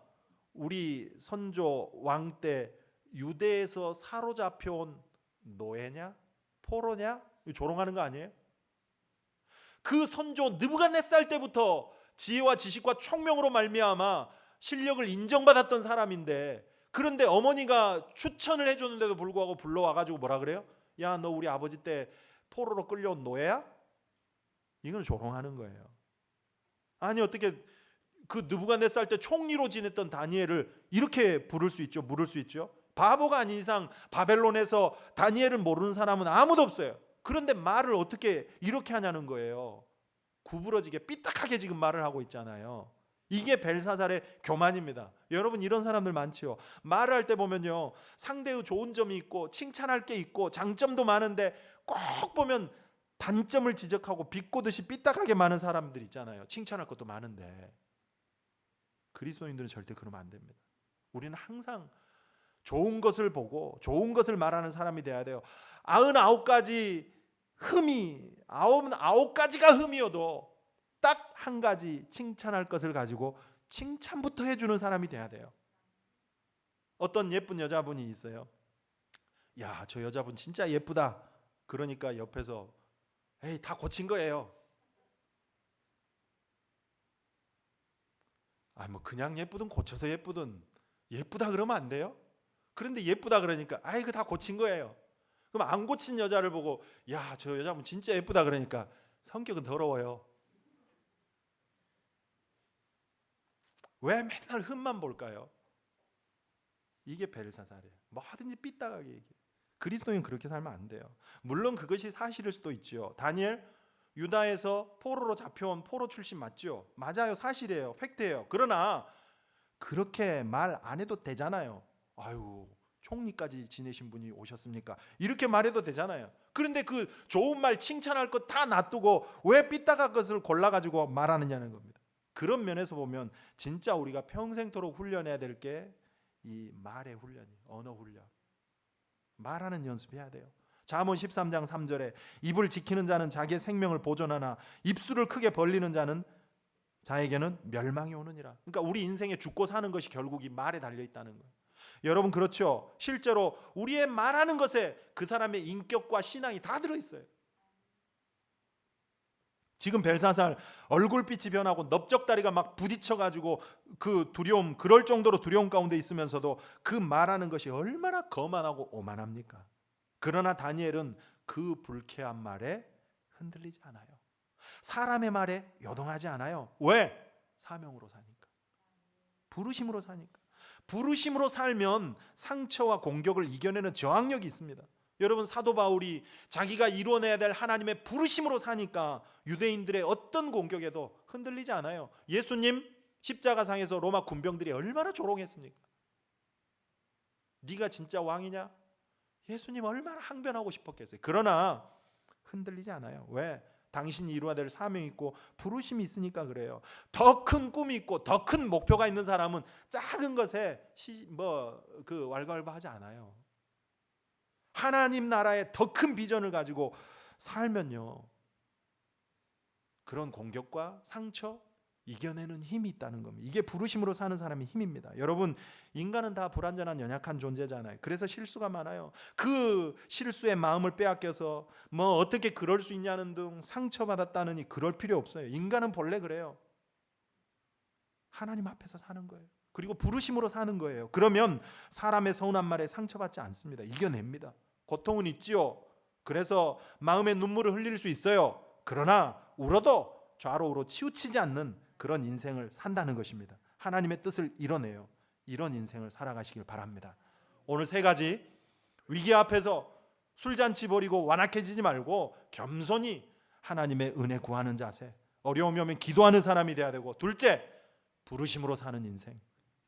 우리 선조 왕 때 유대에서 사로잡혀온 노예냐? 포로냐? 조롱하는 거 아니에요? 그 선조 느부갓네살 때부터 지혜와 지식과 총명으로 말미암아 실력을 인정받았던 사람인데, 그런데 어머니가 추천을 해줬는데도 불구하고 불러와가지고 뭐라 그래요? 야, 너 우리 아버지 때 포로로 끌려온 노예야? 이건 조롱하는 거예요. 아니 어떻게 그 느부갓네살 때 총리로 지냈던 다니엘을 이렇게 부를 수 있죠? 물을 수 있죠? 바보가 아닌 이상 바벨론에서 다니엘을 모르는 사람은 아무도 없어요. 그런데 말을 어떻게 이렇게 하냐는 거예요. 구부러지게 삐딱하게 지금 말을 하고 있잖아요. 이게 벨사살의 교만입니다. 여러분 이런 사람들 많지요. 말을 할 때 보면요, 상대의 좋은 점이 있고 칭찬할 게 있고 장점도 많은데 꼭 보면 단점을 지적하고 비꼬듯이 삐딱하게 많은 사람들 있잖아요. 칭찬할 것도 많은데. 그리스도인들은 절대 그러면 안 됩니다. 우리는 항상 좋은 것을 보고 좋은 것을 말하는 사람이 돼야 돼요. 99가지 흠이 99가지가 흠이어도 딱 한 가지 칭찬할 것을 가지고 칭찬부터 해주는 사람이 돼야 돼요. 어떤 예쁜 여자분이 있어요. 야, 저 여자분 진짜 예쁘다. 그러니까 옆에서 에이, 다 고친 거예요. 아, 뭐 그냥 예쁘든 고쳐서 예쁘든 예쁘다 그러면 안 돼요? 그런데 예쁘다 그러니까 아이, 그 다 고친 거예요. 그럼 안 고친 여자를 보고 야, 저 여자분 진짜 예쁘다 그러니까 성격은 더러워요. 왜 맨날 흠만 볼까요? 이게 벨사살이에요. 뭐든지 삐딱하게 얘기해요. 그리스도인 그렇게 살면 안 돼요. 물론 그것이 사실일 수도 있죠. 다니엘 유다에서 포로로 잡혀온 포로 출신 맞죠? 맞아요. 사실이에요. 팩트예요. 그러나 그렇게 말 안 해도 되잖아요. 아유, 총리까지 지내신 분이 오셨습니까? 이렇게 말해도 되잖아요. 그런데 그 좋은 말 칭찬할 것 다 놔두고 왜 삐딱한 것을 골라가지고 말하느냐는 겁니다. 그런 면에서 보면 진짜 우리가 평생토록 훈련해야 될 게 이 말의 훈련이에요. 언어 훈련. 말하는 연습해야 돼요. 잠언 13장 3절에 입을 지키는 자는 자기의 생명을 보존하나 입술을 크게 벌리는 자는 자에게는 멸망이 오느니라. 그러니까 우리 인생에 죽고 사는 것이 결국 이 말에 달려 있다는 거예요. 여러분 그렇죠? 실제로 우리의 말하는 것에 그 사람의 인격과 신앙이 다 들어있어요. 지금 벨사살 얼굴빛이 변하고 넓적다리가 막 부딪혀가지고 그 두려움, 그럴 정도로 두려움 가운데 있으면서도 그 말하는 것이 얼마나 거만하고 오만합니까? 그러나 다니엘은 그 불쾌한 말에 흔들리지 않아요. 사람의 말에 요동하지 않아요. 왜? 사명으로 사니까. 부르심으로 사니까. 부르심으로 살면 상처와 공격을 이겨내는 저항력이 있습니다. 여러분 사도 바울이 자기가 이뤄내야 될 하나님의 부르심으로 사니까 유대인들의 어떤 공격에도 흔들리지 않아요. 예수님 십자가상에서 로마 군병들이 얼마나 조롱했습니까? 네가 진짜 왕이냐? 예수님 얼마나 항변하고 싶었겠어요. 그러나 흔들리지 않아요. 왜? 당신이 이루어야 될 사명이 있고 부르심이 있으니까 그래요. 더 큰 꿈이 있고 더 큰 목표가 있는 사람은 작은 것에 왈가왈부하지 않아요. 하나님 나라의 더 큰 비전을 가지고 살면요, 그런 공격과 상처 이겨내는 힘이 있다는 겁니다. 이게 부르심으로 사는 사람의 힘입니다. 여러분 인간은 다 불완전한 연약한 존재잖아요. 그래서 실수가 많아요. 그 실수의 마음을 빼앗겨서 뭐 어떻게 그럴 수 있냐는 등 상처받았다느니 그럴 필요 없어요. 인간은 본래 그래요. 하나님 앞에서 사는 거예요. 그리고 부르심으로 사는 거예요. 그러면 사람의 서운한 말에 상처받지 않습니다. 이겨냅니다. 고통은 있지요. 그래서 마음의 눈물을 흘릴 수 있어요. 그러나 울어도 좌로우로 치우치지 않는 그런 인생을 산다는 것입니다. 하나님의 뜻을 이뤄내요. 이런 인생을 살아가시길 바랍니다. 오늘 세 가지, 위기 앞에서 술잔치 버리고 완악해지지 말고 겸손히 하나님의 은혜 구하는 자세, 어려움이 오면 기도하는 사람이 돼야 되고, 둘째, 부르심으로 사는 인생.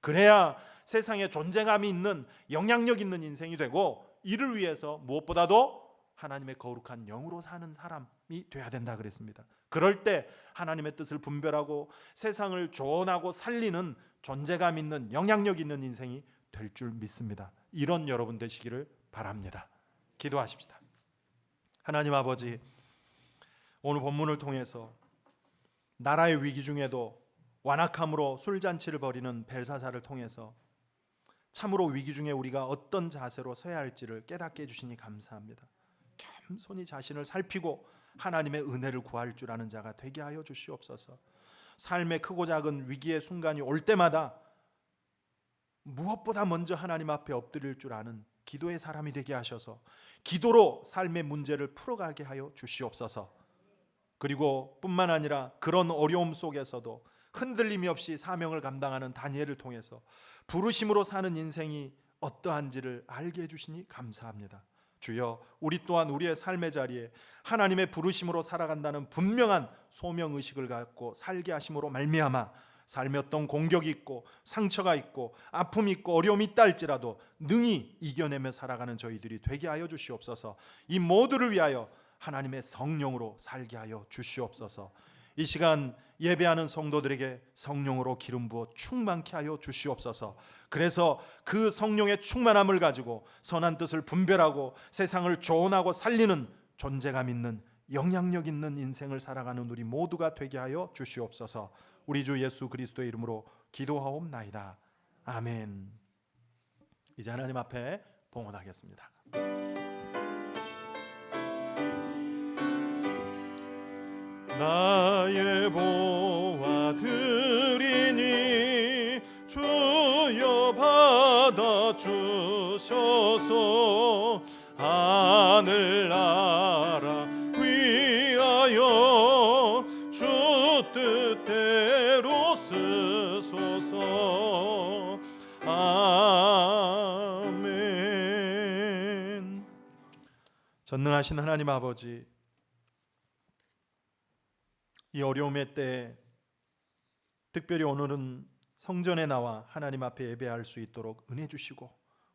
그래야 세상에 존재감이 있는, 영향력 있는 인생이 되고, 이를 위해서 무엇보다도 하나님의 거룩한 영으로 사는 사람이 돼야 된다 그랬습니다. 그럴 때 하나님의 뜻을 분별하고 세상을 조언하고 살리는 존재감 있는, 영향력 있는 인생이 될 줄 믿습니다. 이런 여러분 되시기를 바랍니다. 기도하십시다. 하나님 아버지, 오늘 본문을 통해서 나라의 위기 중에도 완악함으로 술잔치를 벌이는 벨사사를 통해서 참으로 위기 중에 우리가 어떤 자세로 서야 할지를 깨닫게 해주시니 감사합니다. 겸손히 자신을 살피고 하나님의 은혜를 구할 줄 아는 자가 되게 하여 주시옵소서. 삶의 크고 작은 위기의 순간이 올 때마다 무엇보다 먼저 하나님 앞에 엎드릴 줄 아는 기도의 사람이 되게 하셔서 기도로 삶의 문제를 풀어가게 하여 주시옵소서. 그리고 뿐만 아니라 그런 어려움 속에서도 흔들림이 없이 사명을 감당하는 다니엘을 통해서 부르심으로 사는 인생이 어떠한지를 알게 해주시니 감사합니다. 주여, 우리 또한 우리의 삶의 자리에 하나님의 부르심으로 살아간다는 분명한 소명의식을 갖고 살게 하심으로 말미암아 삶에 어떤 공격이 있고 상처가 있고 아픔이 있고 어려움이 있다 할지라도 능히 이겨내며 살아가는 저희들이 되게 하여 주시옵소서. 이 모두를 위하여 하나님의 성령으로 살게 하여 주시옵소서. 이 시간 예배하는 성도들에게 성령으로 기름 부어 충만케 하여 주시옵소서. 그래서 그 성령의 충만함을 가지고 선한 뜻을 분별하고 세상을 조언하고 살리는 존재감 있는, 영향력 있는 인생을 살아가는 우리 모두가 되게 하여 주시옵소서. 우리 주 예수 그리스도의 이름으로 기도하옵나이다. 아멘. 이제 하나님 앞에 봉헌하겠습니다. 나의 보화 드리니 주여 받아 주셔서 하늘나라 위하여 주 뜻대로 쓰소서. 아멘. 전능하신 하나님 아버지, 이 어려움의 때에 특별히 오늘은 성전에 나와 하나님 앞에 예배할 수 있도록 은혜 주시고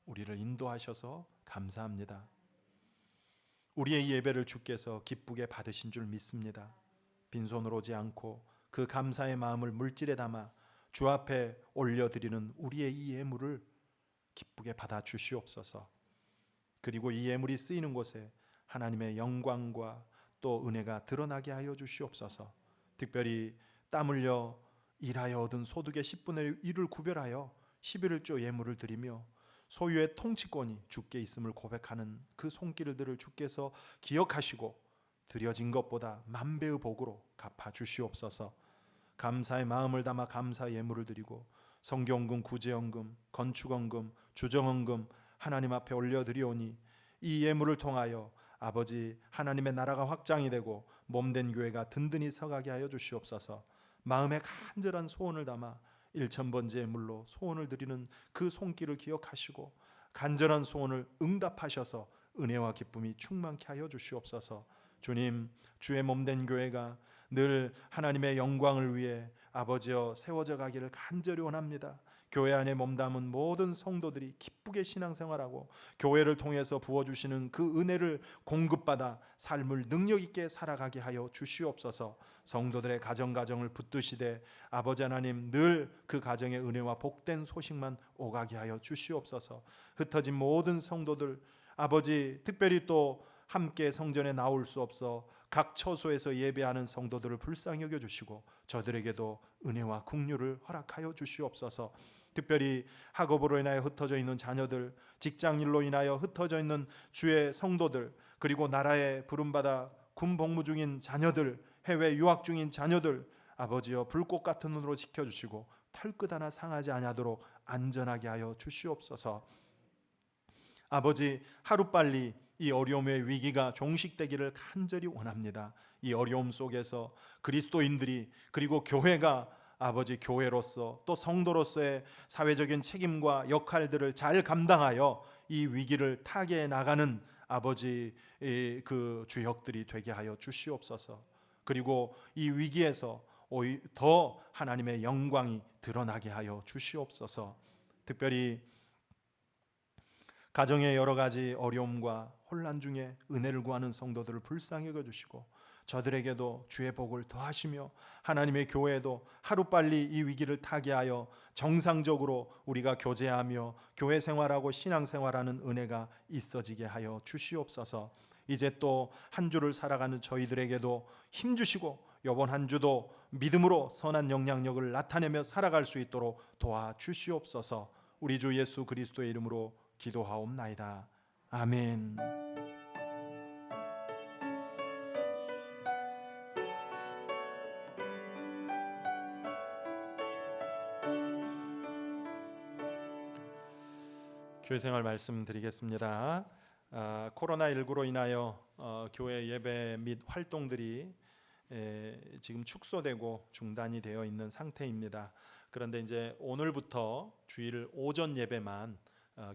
우리를 인도하셔서 감사합니다. 우리의 이 예배를 주께서 기쁘게 받으신 줄 믿습니다. 빈손으로 오지 않고 그 감사의 마음을 물질에 담아 주 앞에 올려드리는 우리의 이 예물을 기쁘게 받아 주시옵소서. 그리고 이 예물이 쓰이는 곳에 하나님의 영광과 또 은혜가 드러나게 하여 주시옵소서. 특별히 땀 흘려 일하여 얻은 소득의 10분의 1을 구별하여 11일조 예물을 드리며 소유의 통치권이 주께 있음을 고백하는 그 손길들을 주께서 기억하시고 드려진 것보다 만배의 복으로 갚아 주시옵소서. 감사의 마음을 담아 감사 예물을 드리고 성경금, 구제헌금, 건축헌금, 주정헌금 하나님 앞에 올려드리오니 이 예물을 통하여 아버지 하나님의 나라가 확장이 되고 몸된 교회가 든든히 서가게 하여 주시옵소서. 마음에 간절한 소원을 담아 1000번째 예물로 소원을 드리는 그 손길을 기억하시고 간절한 소원을 응답하셔서 은혜와 기쁨이 충만케 하여 주시옵소서. 주님, 주의 몸된 교회가 늘 하나님의 영광을 위해 아버지여 세워져 가기를 간절히 원합니다. 교회 안에 몸담은 모든 성도들이 기쁘게 신앙생활하고 교회를 통해서 부어주시는 그 은혜를 공급받아 삶을 능력 있게 살아가게 하여 주시옵소서. 성도들의 가정을 붙드시되 아버지 하나님 늘 그 가정의 은혜와 복된 소식만 오가게 하여 주시옵소서. 흩어진 모든 성도들 아버지, 특별히 또 함께 성전에 나올 수 없어 각 처소에서 예배하는 성도들을 불쌍히 여겨주시고 저들에게도 은혜와 긍휼을 허락하여 주시옵소서. 특별히 학업으로 인하여 흩어져 있는 자녀들, 직장일로 인하여 흩어져 있는 주의 성도들, 그리고 나라에 부름받아 군 복무 중인 자녀들, 해외 유학 중인 자녀들 아버지여 불꽃 같은 눈으로 지켜주시고 털끝 하나 상하지 아니하도록 안전하게 하여 주시옵소서. 아버지, 하루빨리 이 어려움의 위기가 종식되기를 간절히 원합니다. 이 어려움 속에서 그리스도인들이 그리고 교회가 아버지 교회로서 또 성도로서의 사회적인 책임과 역할들을 잘 감당하여 이 위기를 타개해 나가는 아버지 그 주역들이 되게 하여 주시옵소서. 그리고 이 위기에서 더 하나님의 영광이 드러나게 하여 주시옵소서. 특별히 가정의 여러 가지 어려움과 혼란 중에 은혜를 구하는 성도들을 불쌍히 여겨주시고 저들에게도 주의 복을 더하시며 하나님의 교회도 하루빨리 이 위기를 타게 하여 정상적으로 우리가 교제하며 교회 생활하고 신앙생활하는 은혜가 있어지게 하여 주시옵소서. 이제 또 한 주를 살아가는 저희들에게도 힘주시고 이번 한 주도 믿음으로 선한 영향력을 나타내며 살아갈 수 있도록 도와주시옵소서. 우리 주 예수 그리스도의 이름으로 기도하옵나이다. 아멘. 교회생활 말씀드리겠습니다. 코로나19로 인하여 교회 예배 및 활동들이 지금 축소되고 중단이 되어 있는 상태입니다. 그런데 이제 오늘부터 주일 오전 예배만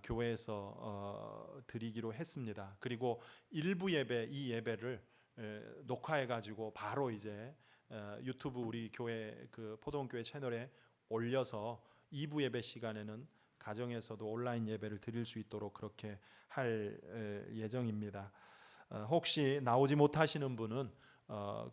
교회에서 드리기로 했습니다. 그리고 일부 예배, 이 예배를 녹화해 가지고 바로 이제 유튜브 우리 교회 그 포도원교회 채널에 올려서 2부 예배 시간에는 가정에서도 온라인 예배를 드릴 수 있도록 그렇게 할 예정입니다. 혹시 나오지 못하시는 분은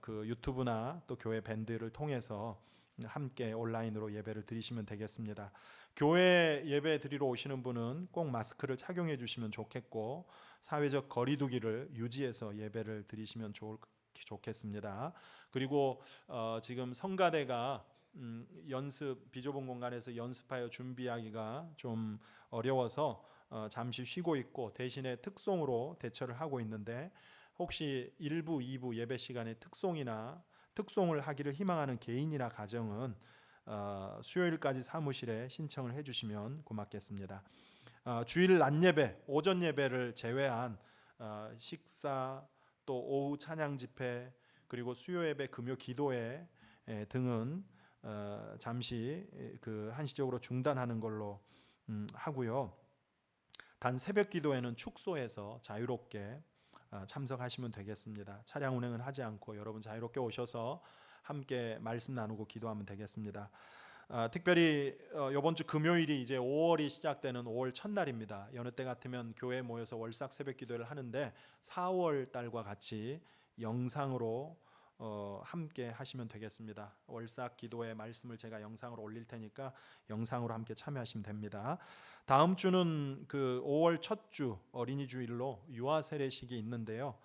그 유튜브나 또 교회 밴드를 통해서 함께 온라인으로 예배를 드리시면 되겠습니다. 교회 예배 드리러 오시는 분은 꼭 마스크를 착용해 주시면 좋겠고 사회적 거리두기를 유지해서 예배를 드리시면 좋겠습니다. 그리고 지금 성가대가 연습 비좁은 공간에서 연습하여 준비하기가 좀 어려워서 잠시 쉬고 있고 대신에 특송으로 대처를 하고 있는데 혹시 1부, 2부 예배 시간에 특송을 하기를 희망하는 개인이나 가정은 수요일까지 사무실에 신청을 해주시면 고맙겠습니다. 주일 낮 예배, 오전 예배를 제외한 식사 또 오후 찬양 집회 그리고 수요 예배, 금요 기도회 등은 잠시 한시적으로 중단하는 걸로 하고요. 단 새벽 기도회는 축소해서 자유롭게 참석하시면 되겠습니다. 차량 운행은 하지 않고 여러분 자유롭게 오셔서 함께 말씀 나누고 기도하면 되겠습니다. 특별히 이번 주 금요일이 이제 5월이 시작되는 5월 첫날입니다. 여느 때 같으면 교회에 모여서 월삭 새벽 기도를 하는데 4월 달과 같이 영상으로 함께 하시면 되겠습니다. 월삭 기도의 말씀을 제가 영상으로 올릴 테니까 영상으로 함께 참여하시면 됩니다. 다음 주는 그 5월 첫 주 어린이 주일로 유아 세례식이 있는데요.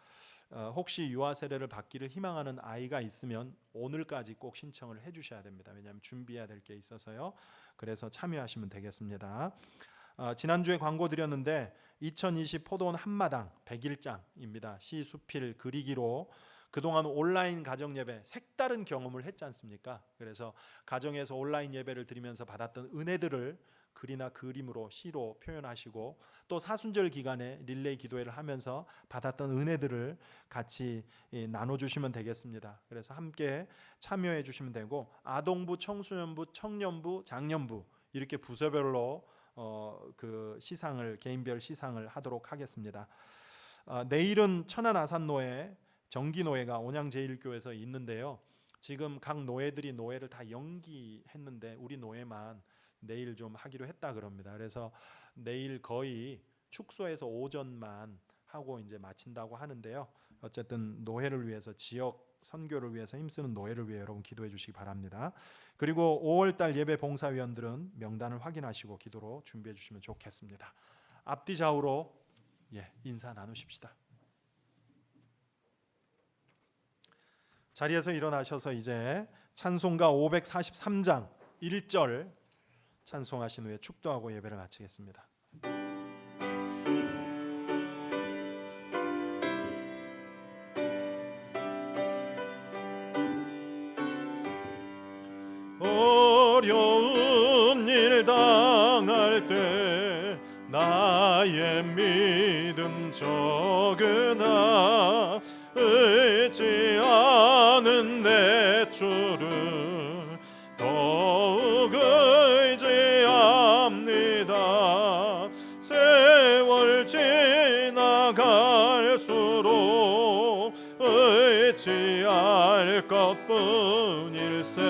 혹시 유아 세례를 받기를 희망하는 아이가 있으면 오늘까지 꼭 신청을 해주셔야 됩니다. 왜냐하면 준비해야 될 게 있어서요. 그래서 참여하시면 되겠습니다. 지난주에 광고 드렸는데 2020 포도원 한마당 100일장입니다. 시 수필 그리기로 그동안 온라인 가정 예배 색다른 경험을 했지 않습니까? 그래서 가정에서 온라인 예배를 드리면서 받았던 은혜들을 글이나 그림으로 시로 표현하시고 또 사순절 기간에 릴레이 기도회를 하면서 받았던 은혜들을 같이 나눠주시면 되겠습니다. 그래서 함께 참여해 주시면 되고 아동부, 청소년부, 청년부, 장년부 이렇게 부서별로 그 시상을 개인별 시상을 하도록 하겠습니다. 내일은 천안 아산노회 정기노회가 온양제일교회에서 있는데요. 지금 각 노회들이 노회를 다 연기했는데 우리 노회만 내일 좀 하기로 했다 그럽니다. 그래서 내일 거의 축소해서 오전만 하고 이제 마친다고 하는데요. 어쨌든 노회를 위해서 지역 선교를 위해서 힘쓰는 노회를 위해 여러분 기도해 주시기 바랍니다. 그리고 5월달 예배 봉사위원들은 명단을 확인하시고 기도로 준비해 주시면 좋겠습니다. 앞뒤 좌우로 인사 나누십시다. 자리에서 일어나셔서 이제 찬송가 543장 1절 찬송하신 후에 축도하고 예배를 마치겠습니다. 어려운 일 당할 때 나의 믿음 적으나 의지 않은 내 주를 더욱 의지합니다. 세월 지나갈수록 의지할 것뿐일세.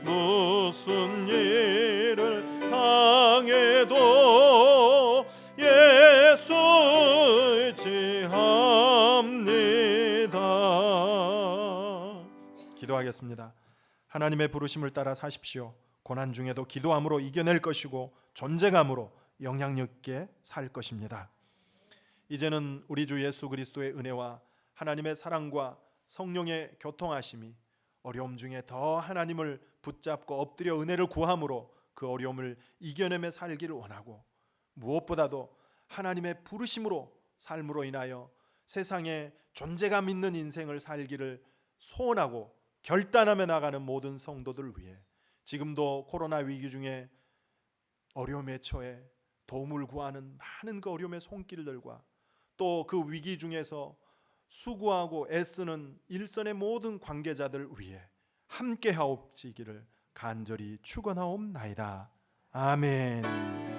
무슨 일을 당해도 예수 의지합니다. 기도하겠습니다. 하나님의 부르심을 따라 사십시오. 고난 중에도 기도함으로 이겨낼 것이고 존재감으로 영향력 있게 살 것입니다. 이제는 우리 주 예수 그리스도의 은혜와 하나님의 사랑과 성령의 교통하심이 어려움 중에 더 하나님을 붙잡고 엎드려 은혜를 구함으로 그 어려움을 이겨내며 살기를 원하고, 무엇보다도 하나님의 부르심으로 삶으로 인하여 세상에 존재감 있는 인생을 살기를 소원하고 결단하며 나가는 모든 성도들 위해 지금도 코로나 위기 중에 어려움에 처해 도움을 구하는 많은 그 어려움의 손길들과 또 그 위기 중에서 수고하고 애쓰는 일선의 모든 관계자들 위해 함께 하옵시기를 간절히 축원하옵나이다. 아멘.